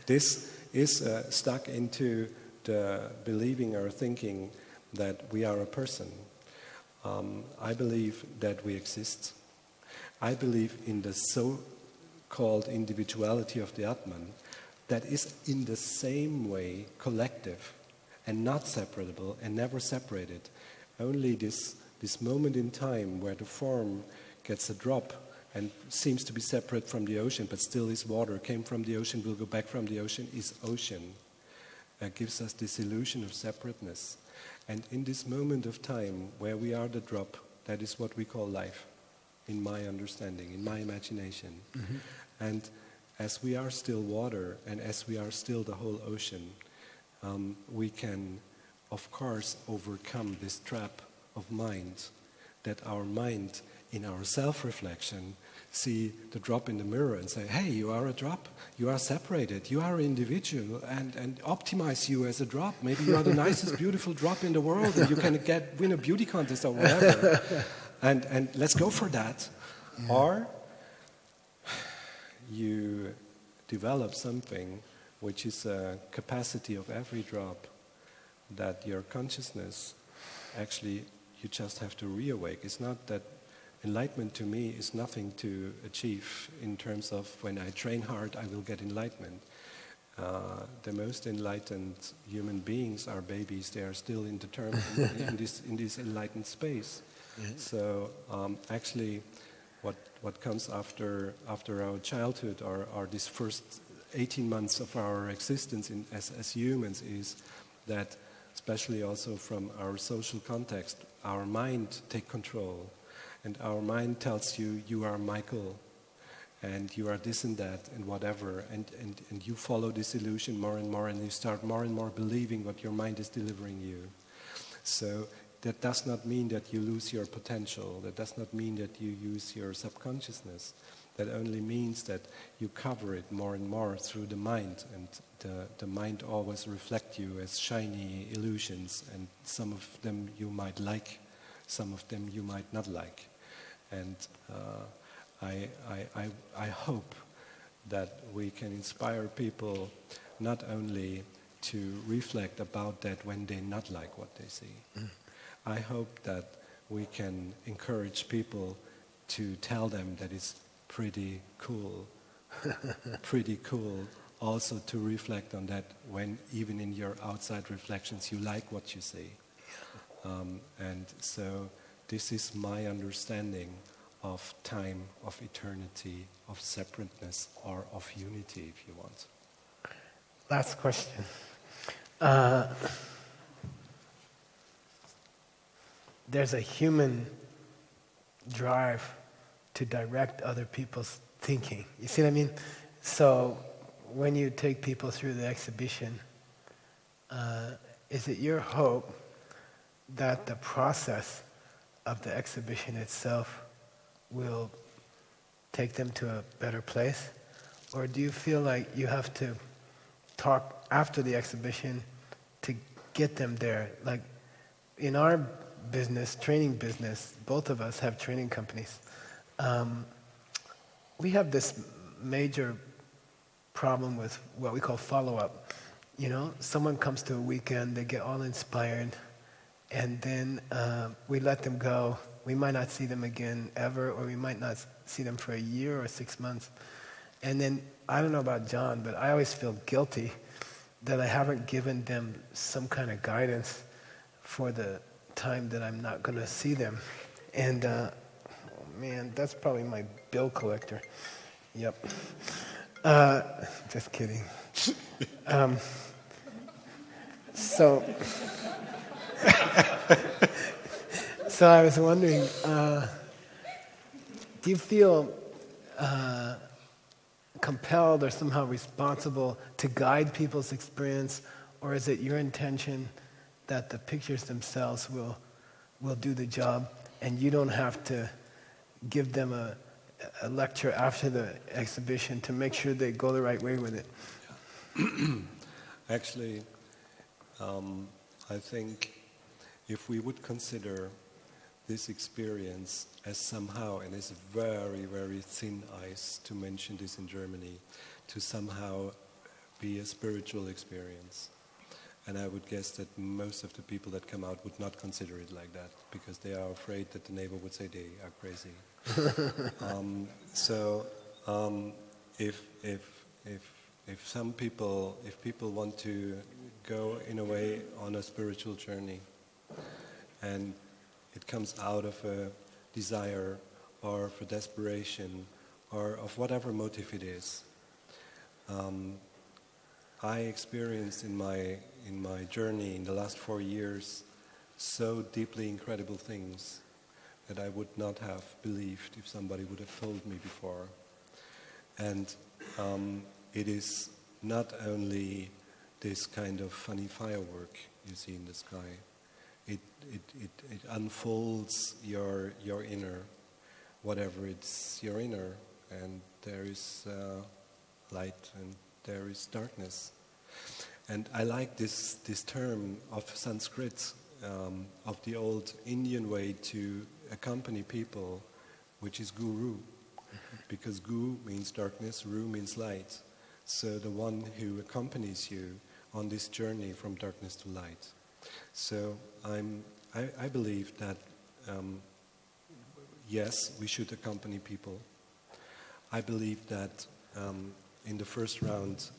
this is stuck into the believing or thinking that we are a person. I believe that we exist. I believe in the so-called individuality of the Atman that is in the same way collective and not separable and never separated. Only this moment in time where the form gets a drop and seems to be separate from the ocean but still is water, came from the ocean, will go back from the ocean, is ocean. Gives us this illusion of separateness. And in this moment of time where we are the drop, that is what we call life, in my understanding, in my imagination. And as we are still water and as we are still the whole ocean, we can, of course, overcome this trap of mind, that our mind, in our self-reflection, see the drop in the mirror and say, hey, you are a drop, you are separated, you are an individual, and optimize you as a drop. Maybe you are the nicest, beautiful drop in the world, and you can win a beauty contest or whatever. And let's go for that. Yeah. Or you develop something which is a capacity of every drop, that your consciousness, actually, you just have to reawake. It's not that enlightenment to me is nothing to achieve in terms of when I train hard, I will get enlightenment. The most enlightened human beings are babies. They are still in this enlightened space. So actually, what comes after our childhood or this first 18 months of our existence as humans is that, especially also from our social context, our mind take control. And our mind tells you, you are Michael, and you are this and that, and whatever. And you follow this illusion more and more, and you start more and more believing what your mind is delivering you. So that does not mean that you lose your potential. That does not mean that you use your subconsciousness. That only means that you cover it more and more through the mind, and the mind always reflects you as shiny illusions, and some of them you might like, some of them you might not like. And I hope that we can inspire people not only to reflect about that when they not like what they see. I hope that we can encourage people to tell them that it's pretty cool, pretty cool. Also to reflect on that when even in your outside reflections you like what you see. And so this is my understanding of time, of eternity, of separateness, or of unity, if you want. Last question. There's a human drive to direct other people's thinking. You see what I mean? So when you take people through the exhibition, is it your hope that the process of the exhibition itself will take them to a better place? Or do you feel like you have to talk after the exhibition to get them there? Like in our business, training business, both of us have training companies. We have this major problem with what we call follow-up. You know, someone comes to a weekend, they get all inspired, and then we let them go. We might not see them again ever, or we might not see them for a year or 6 months. And then, I don't know about John, but I always feel guilty that I haven't given them some kind of guidance for the time that I'm not going to see them. And, oh man, that's probably my bill collector. Yep. Just kidding. So I was wondering, do you feel compelled or somehow responsible to guide people's experience, or is it your intention that the pictures themselves will do the job and you don't have to give them a lecture after the exhibition to make sure they go the right way with it? Actually, I think if we would consider this experience as somehow, and it's very, very thin ice to mention this in Germany, to somehow be a spiritual experience. And I would guess that most of the people that come out would not consider it like that, because they are afraid that the neighbor would say they are crazy. If people want to go in a way on a spiritual journey, and it comes out of a desire or for desperation or of whatever motive it is, I experienced in my journey in the last 4 years so deeply incredible things that I would not have believed if somebody would have told me before. And it is not only this kind of funny firework you see in the sky. It unfolds your inner, whatever it's your inner, and there is light and there is darkness. And I like this term of Sanskrit, of the old Indian way to accompany people, which is guru. Because gu means darkness, ru means light. So the one who accompanies you on this journey from darkness to light. So I believe that, yes, we should accompany people. I believe that in the first round,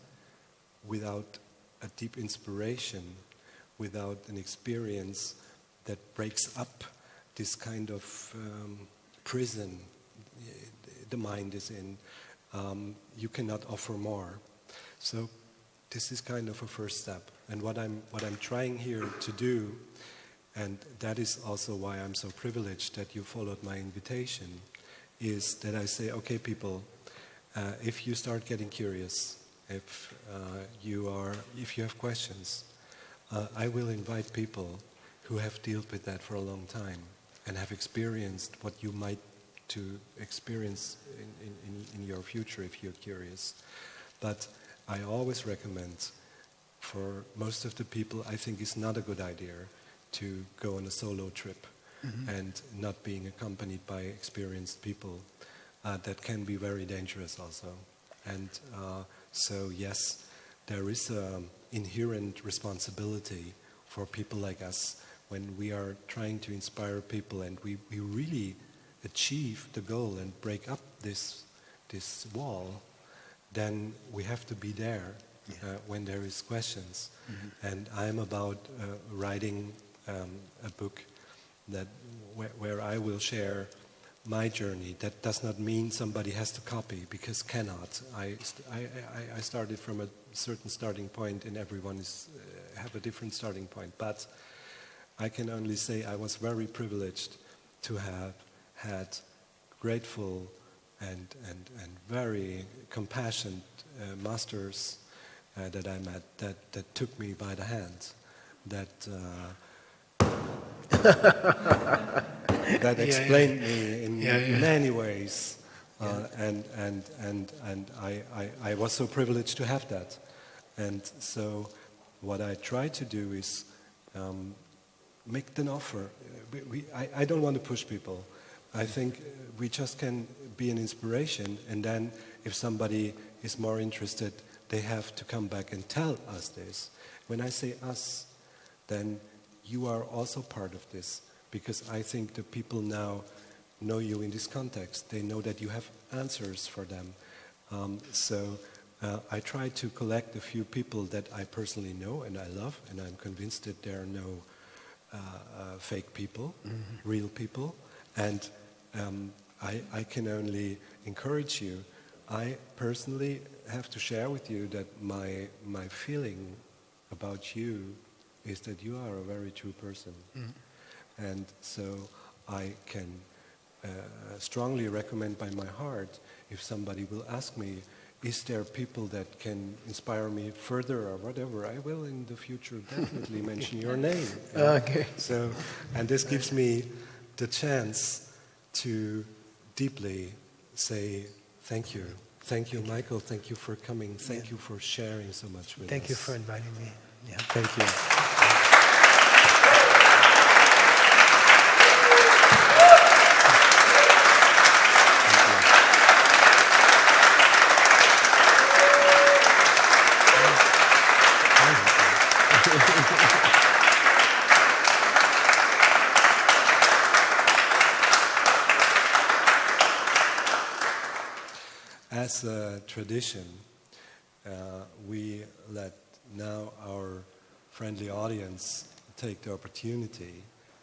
without a deep inspiration, without an experience that breaks up this kind of prison the mind is in, you cannot offer more. So this is kind of a first step. And what I'm trying here to do, and that is also why I'm so privileged that you followed my invitation, is that I say, okay, people, if you start getting curious, if you have questions, I will invite people who have dealt with that for a long time and have experienced what you might to experience in your future if you're curious. But I always recommend, for most of the people, I think it's not a good idea to go on a solo trip and not being accompanied by experienced people. That can be very dangerous also. And so yes, there is an inherent responsibility for people like us when we are trying to inspire people, and we really achieve the goal and break up this wall, then we have to be there when there is questions. And I'm about writing a book where I will share my journey. That does not mean somebody has to copy, because cannot. I started from a certain starting point, and everyone have a different starting point. But I can only say I was very privileged to have had grateful and very compassionate masters that I met that took me by the hand, that that explained me in many ways, and I was so privileged to have that. And so what I try to do is make an offer. I don't want to push people. I think we just can be an inspiration, and then if somebody is more interested, they have to come back and tell us this. When I say us, then you are also part of this, because I think the people now know you in this context. They know that you have answers for them. So I try to collect a few people that I personally know and I love, and I'm convinced that there are no fake people, real people. And I can only encourage you. I personally have to share with you that my feeling about you is that you are a very true person. And so I can strongly recommend by my heart, if somebody will ask me, is there people that can inspire me further or whatever, I will in the future definitely mention your name. Okay. So, and this gives me the chance to deeply say thank you. Thank you, Michael. Thank you for coming. Thank you for sharing so much with us. Thank you for inviting me. Yeah. Thank you. As a tradition, we let now our friendly audience take the opportunity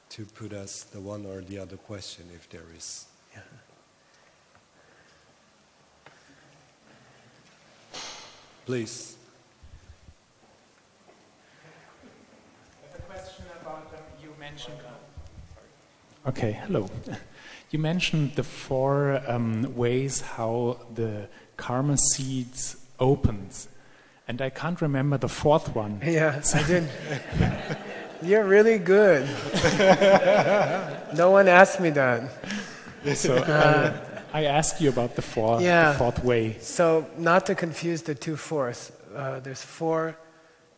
to put us the one or the other question, if there is. Yeah. Please. I have a question about you mentioned. Okay, hello. You mentioned the 4 ways how the karma seeds opens, and I can't remember the 4th one. Yeah, I did. You're really good. No one asked me that. So I asked you about the 4th way. So not to confuse the 2 fourths, there's 4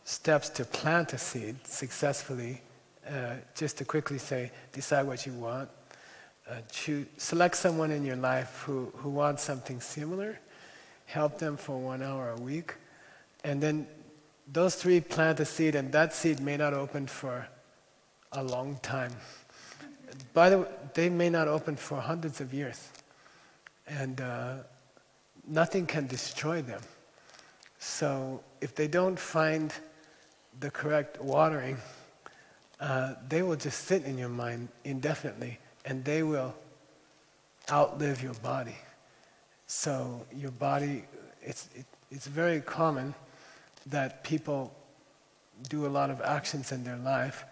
steps to plant a seed successfully. Just to quickly say, decide what you want. Select someone in your life who wants something similar. Help them for 1 hour a week. And then those 3 plant a seed, and that seed may not open for a long time. By the way, they may not open for hundreds of years. And nothing can destroy them. So if they don't find the correct watering, they will just sit in your mind indefinitely, and they will outlive your body. So your body, it's very common that people do a lot of actions in their life.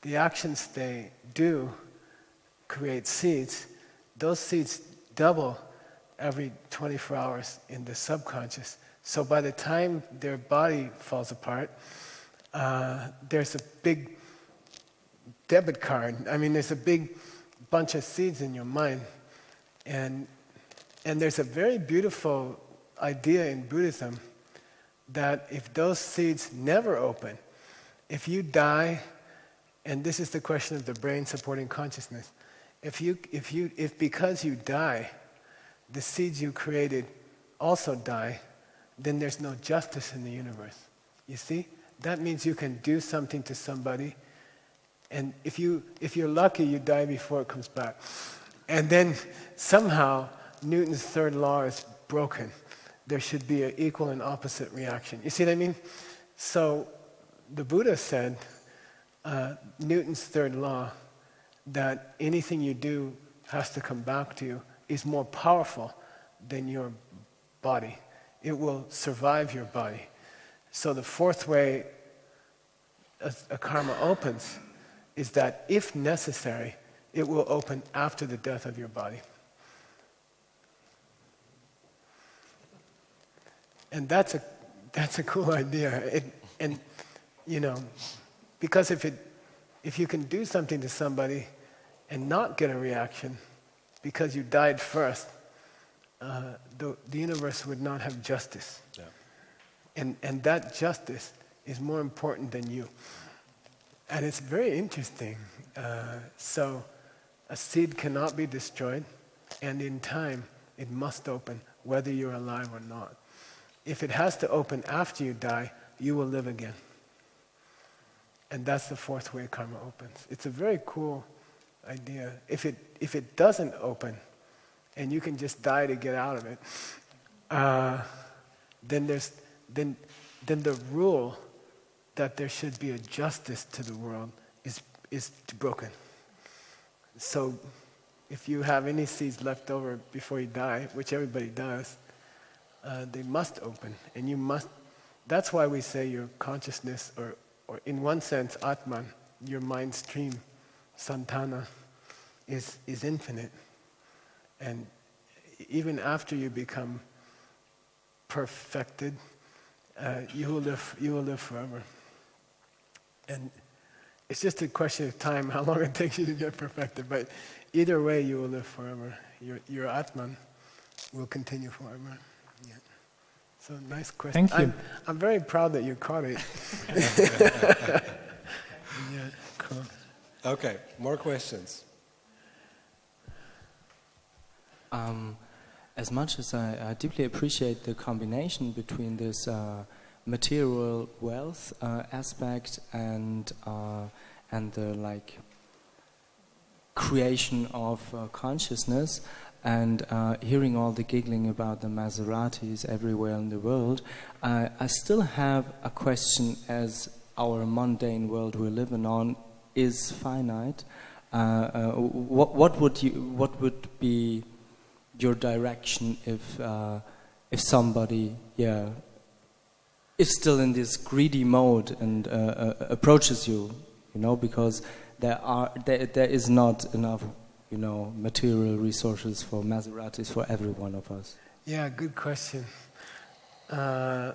The actions they do create seeds. Those seeds double every 24 hours in the subconscious. So by the time their body falls apart, there's a big debit card. I mean, there's a big bunch of seeds in your mind. And there's a very beautiful idea in Buddhism that if those seeds never open, if you die, and this is the question of the brain supporting consciousness, if because you die, the seeds you created also die, then there's no justice in the universe. You see? That means you can do something to somebody, and if you're lucky, you die before it comes back. And then somehow Newton's third law is broken. There should be an equal and opposite reaction. You see what I mean? So the Buddha said, Newton's third law, that anything you do has to come back to you, is more powerful than your body. It will survive your body. So the fourth way a karma opens is that if necessary, it will open after the death of your body. And that's a cool idea. And you know, because if you can do something to somebody and not get a reaction because you died first, the universe would not have justice. Yeah. And that justice is more important than you. And it's very interesting. So a seed cannot be destroyed, and in time it must open, whether you're alive or not. If it has to open after you die, you will live again. And that's the fourth way karma opens. It's a very cool idea. If it doesn't open, and you can just die to get out of it, then the rule that there should be a justice to the world is broken. So if you have any seeds left over before you die, which everybody does, they must open, and you must. That's why we say your consciousness, or in one sense, Atman, your mind stream, Santana, is infinite, and even after you become perfected, you will live forever. And it's just a question of time, how long it takes you to get perfected. But either way, you will live forever. Your Atman will continue forever. Yeah. So nice question. Thank you. I'm very proud that you caught it. Yeah, cool. Okay, more questions. As much as I deeply appreciate the combination between this material wealth aspect and the creation of consciousness, and hearing all the giggling about the Maseratis everywhere in the world, I still have a question, as our mundane world we're living on is finite. What would be your direction if somebody is still in this greedy mode and approaches you, because there is not enough material resources for Maseratis for every one of us? Yeah, good question. I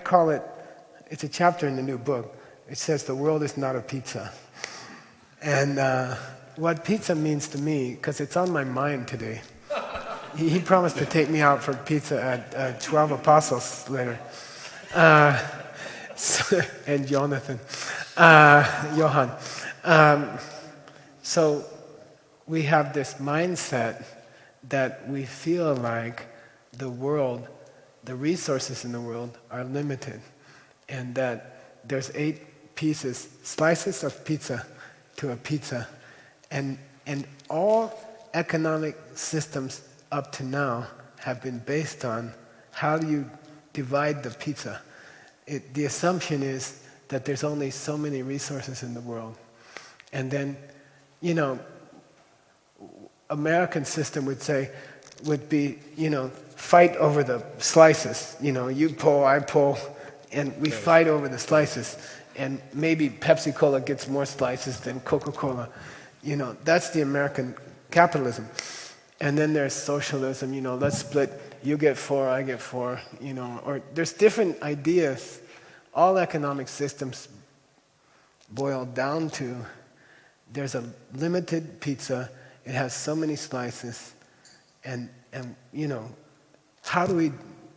call it, it's a chapter in the new book. It says the world is not a pizza. And what pizza means to me, because it's on my mind today. He promised to take me out for pizza at 12 Apostles later. And Jonathan. Johan. So we have this mindset that we feel like the world, the resources in the world are limited, and that there's 8 pieces, slices of pizza to a pizza, and all economic systems up to now have been based on how do you divide the pizza. The assumption is that there's only so many resources in the world. And then, American system would be, fight over the slices. You pull, I pull, and we fight over the slices. And maybe Pepsi-Cola gets more slices than Coca-Cola. That's the American capitalism. And then there's socialism, let's split, you get 4, I get 4, or there's different ideas. All economic systems boil down to there's a limited pizza, it has so many slices, and how do we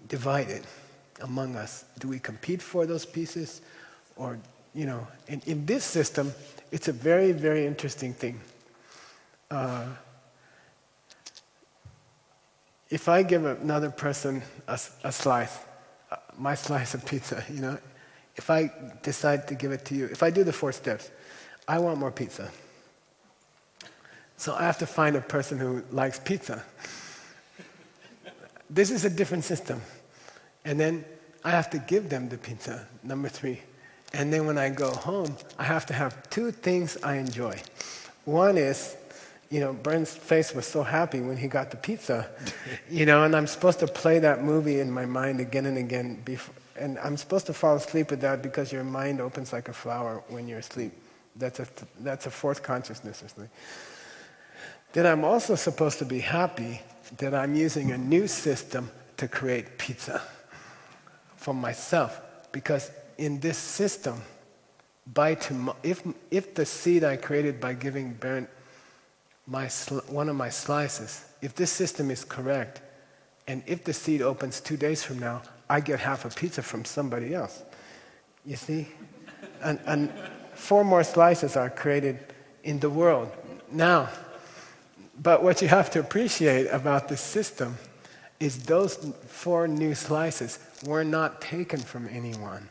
divide it among us? Do we compete for those pieces? Or, in this system, it's a very, very interesting thing. If I give another person a slice, my slice of pizza, if I decide to give it to you, if I do the 4 steps, I want more pizza. So I have to find a person who likes pizza. This is a different system. And then I have to give them the pizza, number 3. And then when I go home, I have to have 2 things I enjoy. One is, Bernd's face was so happy when he got the pizza, and I'm supposed to play that movie in my mind again and again. And I'm supposed to fall asleep with that because your mind opens like a flower when you're asleep. That's a fourth consciousness or something. Then I'm also supposed to be happy that I'm using a new system to create pizza for myself. Because in this system, if the seed I created by giving Bernd one of my slices, if this system is correct, and if the seed opens 2 days from now, I get half a pizza from somebody else. You see? And 4 more slices are created in the world now. But what you have to appreciate about this system is those 4 new slices were not taken from anyone.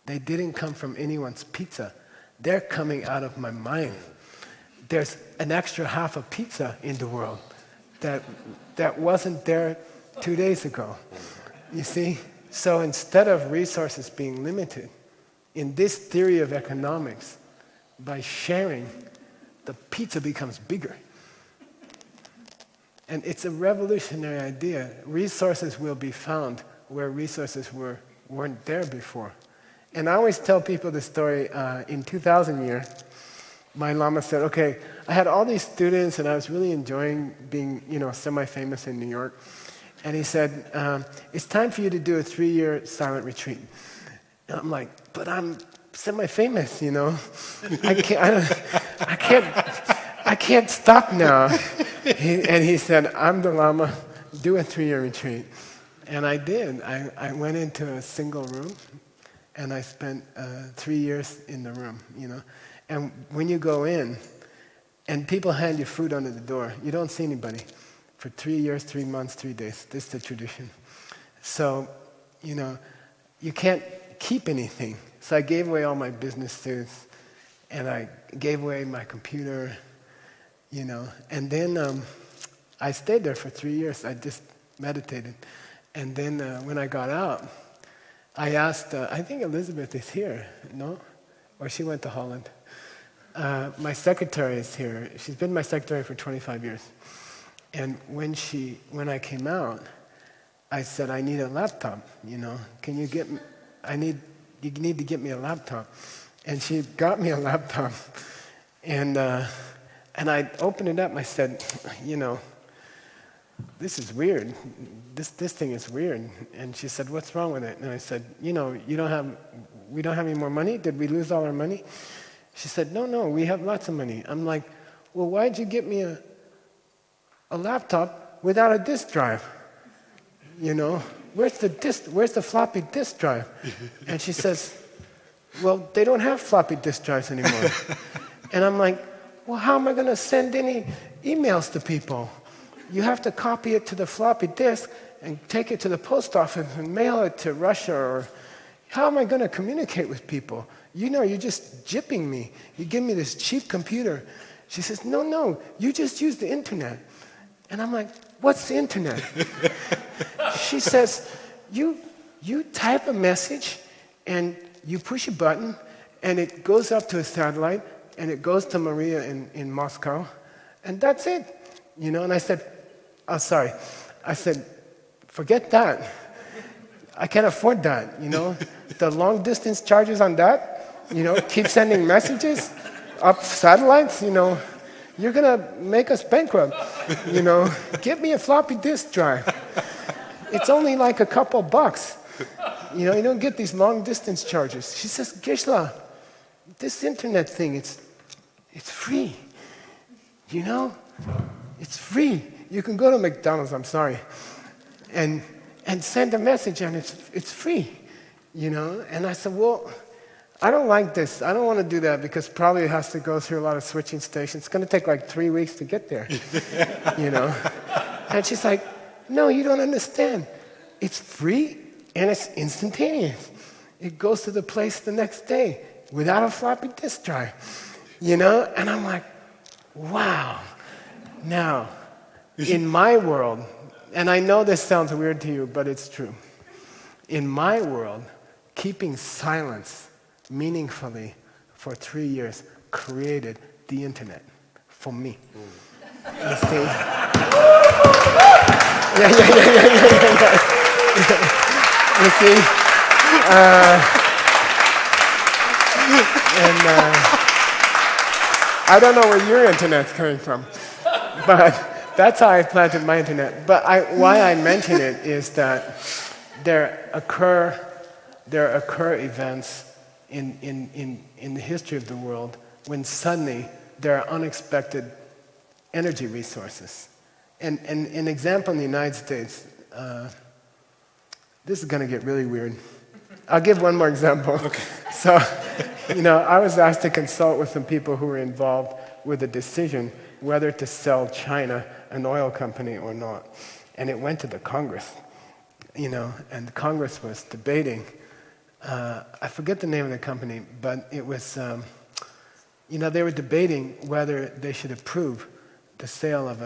They didn't come from anyone's pizza. They're coming out of my mind. There's an extra half a pizza in the world that wasn't there 2 days ago. You see? So instead of resources being limited, in this theory of economics, by sharing, the pizza becomes bigger. And it's a revolutionary idea. Resources will be found where resources weren't there before. And I always tell people the story, in 2000 year, my Lama said, okay, I had all these students and I was really enjoying being, semi-famous in New York. And he said, it's time for you to do a 3-year silent retreat. And I'm like, but I'm semi-famous, I can't stop now. And he said, I'm the Lama, do a 3-year retreat. And I did. I went into a single room and I spent 3 years in the room, And when you go in, and people hand you food under the door, you don't see anybody. For 3 years, 3 months, 3 days. This is the tradition. So, you can't keep anything. So I gave away all my business suits, and I gave away my computer, And then I stayed there for 3 years. I just meditated. And then when I got out, I asked, I think Elizabeth is here, no? Or she went to Holland. My secretary is here. She's been my secretary for 25 years. And when I came out, I said, I need a laptop, Can you get me, you need to get me a laptop. And she got me a laptop. And I opened it up and I said, this is weird. This thing is weird. And she said, what's wrong with it? And I said, we don't have any more money? Did we lose all our money? She said, no, we have lots of money. I'm like, well, why'd you get me a laptop without a disk drive? Where's the floppy disk drive? And she says, well, they don't have floppy disk drives anymore. And I'm like, well, how am I going to send any emails to people? You have to copy it to the floppy disk and take it to the post office and mail it to Russia. Or how am I going to communicate with people? You're just gypping me. You give me this cheap computer. She says, no, you just use the internet. And I'm like, what's the internet? She says, you type a message and you push a button and it goes up to a satellite and it goes to Maria in Moscow, and that's it. And I said, oh, sorry. I said, forget that. I can't afford that, The long distance charges on that, keep sending messages up satellites, you're going to make us bankrupt, Give me a floppy disk drive. It's only like a couple bucks. You don't get these long distance charges. She says, Geshe, this internet thing, it's free. It's free. You can go to McDonald's, I'm sorry, and send a message and it's free. And I said, well, I don't like this. I don't want to do that because probably it has to go through a lot of switching stations. It's going to take like 3 weeks to get there. And she's like, no, you don't understand. It's free and it's instantaneous. It goes to the place the next day without a floppy disk drive. And I'm like, wow. Now, in my world, and I know this sounds weird to you, but it's true. In my world, keeping silence meaningfully for 3 years created the internet for me. You see? Yeah. You see? I don't know where your internet's coming from, but that's how I planted my internet. But why I mention it is that there occur events in the history of the world when suddenly there are unexpected energy resources. And an example in the United States, this is going to get really weird. I'll give one more example. Okay. So, I was asked to consult with some people who were involved with the decision whether to sell China an oil company or not. And it went to the Congress, and Congress was debating. I forget the name of the company, but it was, they were debating whether they should approve the sale of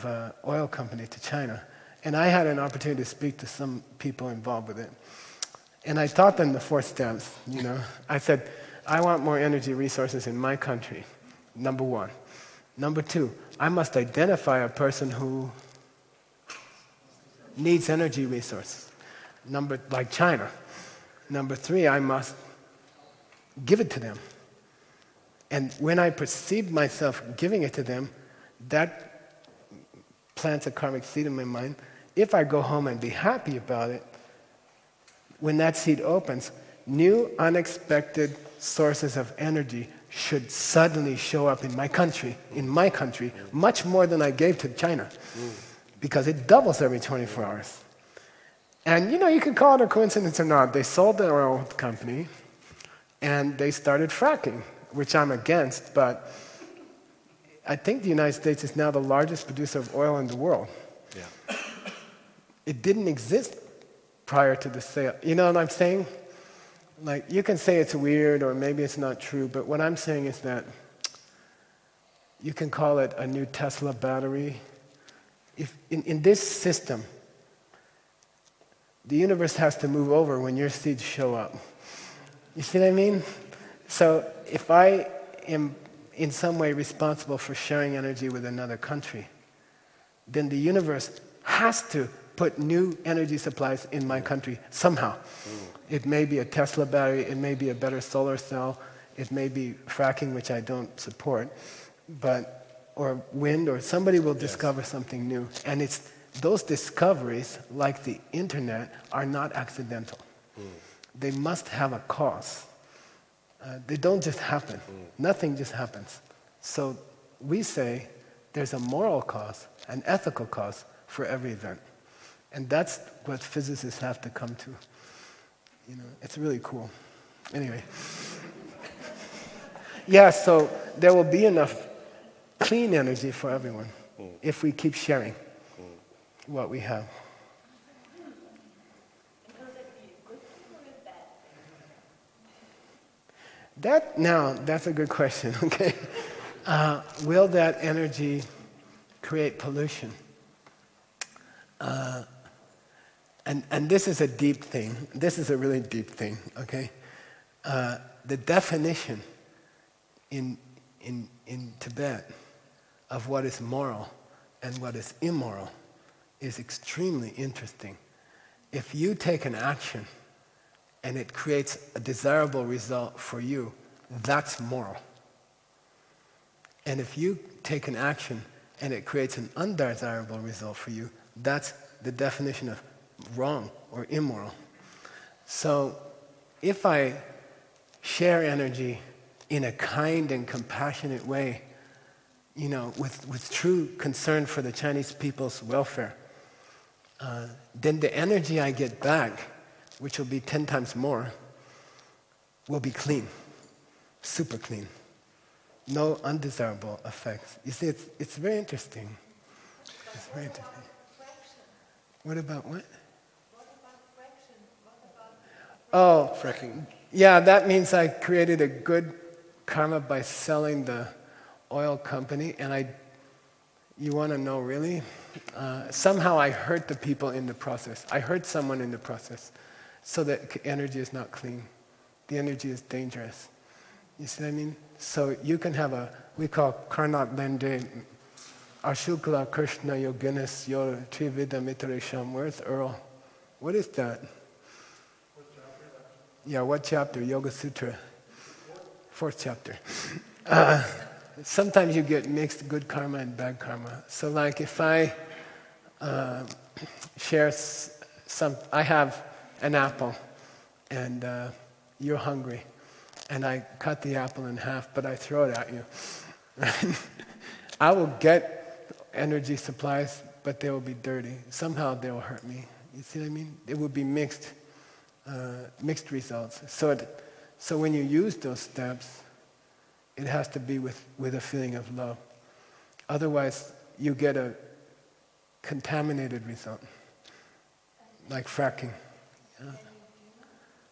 a oil company to China. And I had an opportunity to speak to some people involved with it. And I taught them the 4 steps, I said, I want more energy resources in my country, number 1. Number 2, I must identify a person who needs energy resources, like China. Number 3, I must give it to them. And when I perceive myself giving it to them, that plants a karmic seed in my mind. If I go home and be happy about it, when that seed opens, new unexpected sources of energy should suddenly show up in my country, much more than I gave to China, because it doubles every 24 hours. And you can call it a coincidence or not. They sold their oil company, and they started fracking, which I'm against, but I think the United States is now the largest producer of oil in the world. Yeah. It didn't exist prior to the sale. You know what I'm saying? Like, you can say it's weird or maybe it's not true, but what I'm saying is that you can call it a new Tesla battery. If in this system, the universe has to move over when your seeds show up. You see what I mean? So if I am in some way responsible for sharing energy with another country, then the universe has to put new energy supplies in my country somehow. It may be a Tesla battery, it may be a better solar cell, it may be fracking, which I don't support, or wind, or somebody will discover something new. And it's those discoveries, like the internet, are not accidental. They must have a cause. They don't just happen. Nothing just happens. So we say there's a moral cause, an ethical cause for every event. And that's what physicists have to come to. It's really cool. Anyway. Yeah, so there will be enough clean energy for everyone if we keep sharing what we have. That's a good question, okay? Will that energy create pollution? And this is a deep thing. This is a really deep thing, okay? The definition in Tibet of what is moral and what is immoral is extremely interesting. If you take an action and it creates a desirable result for you, that's moral. And if you take an action and it creates an undesirable result for you, that's the definition of wrong or immoral. So if I share energy in a kind and compassionate way, with true concern for the Chinese people's welfare, then the energy I get back, which will be 10 times more, will be clean, super clean. No undesirable effects. You see, it's very interesting. It's very interesting. What about what? What about fraction? What about... Oh, fracking. Yeah, that means I created a good karma by selling the oil company, and You want to know really? Somehow I hurt the people in the process. I hurt someone in the process. So that energy is not clean. The energy is dangerous. You see what I mean? So you can have we call Karnat Lende, Ashukla Krishna Yoginis Yor Trivida Mitresham. Where's Earl? What is that? What chapter? Yeah, what chapter? Yoga Sutra. 4th chapter. Sometimes you get mixed good karma and bad karma. So like if I share I have an apple and you're hungry and I cut the apple in half but I throw it at you. I will get energy supplies but they will be dirty. Somehow they will hurt me. You see what I mean? It will be mixed results. So when you use those steps, it has to be with a feeling of love. Otherwise, you get a contaminated result, like fracking. Can you do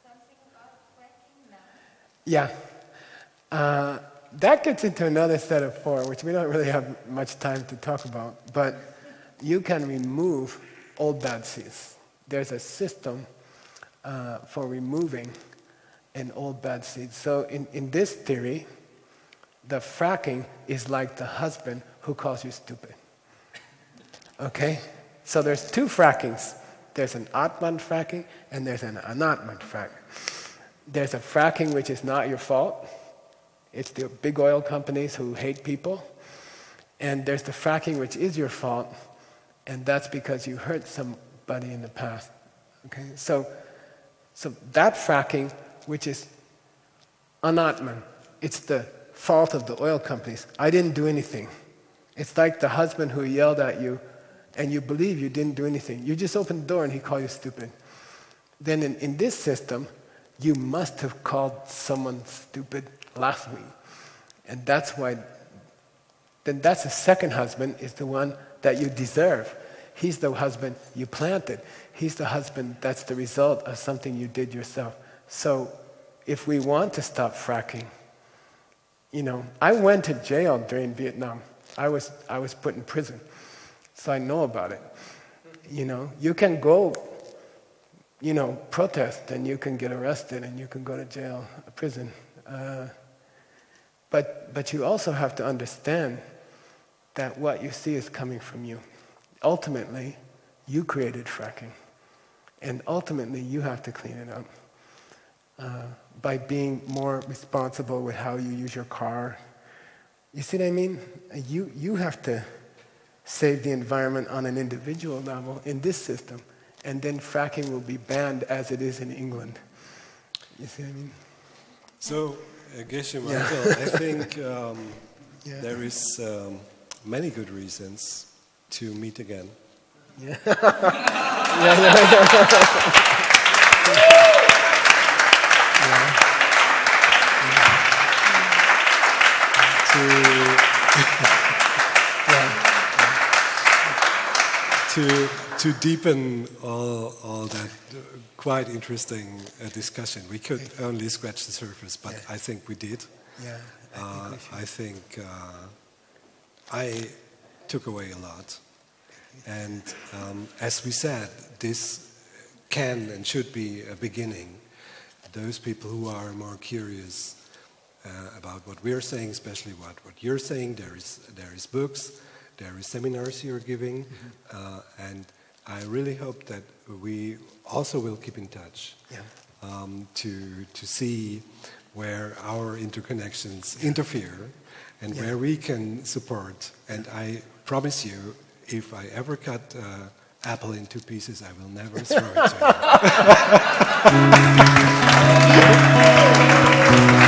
something about fracking now? Yeah. That gets into another set of 4, which we don't really have much time to talk about. But you can remove old bad seeds. There's a system for removing an old bad seed. So in this theory, the fracking is like the husband who calls you stupid. Okay? So there's 2 frackings. There's an Atman fracking and there's an ernannt fracking. There's a fracking which is not your fault. It's the big oil companies who hate people. And there's the fracking which is your fault, and that's because you hurt somebody in the past. Okay? So that fracking, which is anatman, it's the fault of the oil companies. I didn't do anything. It's like the husband who yelled at you and you believe you didn't do anything. You just opened the door and he called you stupid. Then in this system, you must have called someone stupid last week. And that's why, then that's the second husband is the one that you deserve. He's the husband you planted. He's the husband that's the result of something you did yourself. So if we want to stop fracking, I went to jail during Vietnam. I was put in prison. So I know about it. You can go, protest and you can get arrested and you can go to jail, prison. But you also have to understand that what you see is coming from you. Ultimately, you created fracking. And ultimately, you have to clean it up by being more responsible with how you use your car. You see what I mean? You have to save the environment on an individual level in this system, and then fracking will be banned as it is in England. You see what I mean? So, Geshe Michael, I think there is many good reasons to meet again. Yeah. To deepen all that quite interesting discussion. We could only scratch the surface, but I think we did. Yeah. I think I took away a lot. And as we said, this can and should be a beginning. Those people who are more curious about what we're saying, especially what you're saying, there is books, there is seminars you're giving, and I really hope that we also will keep in touch to see where our interconnections interfere and where we can support. And I promise you, if I ever cut apple in 2 pieces, I will never throw it to you.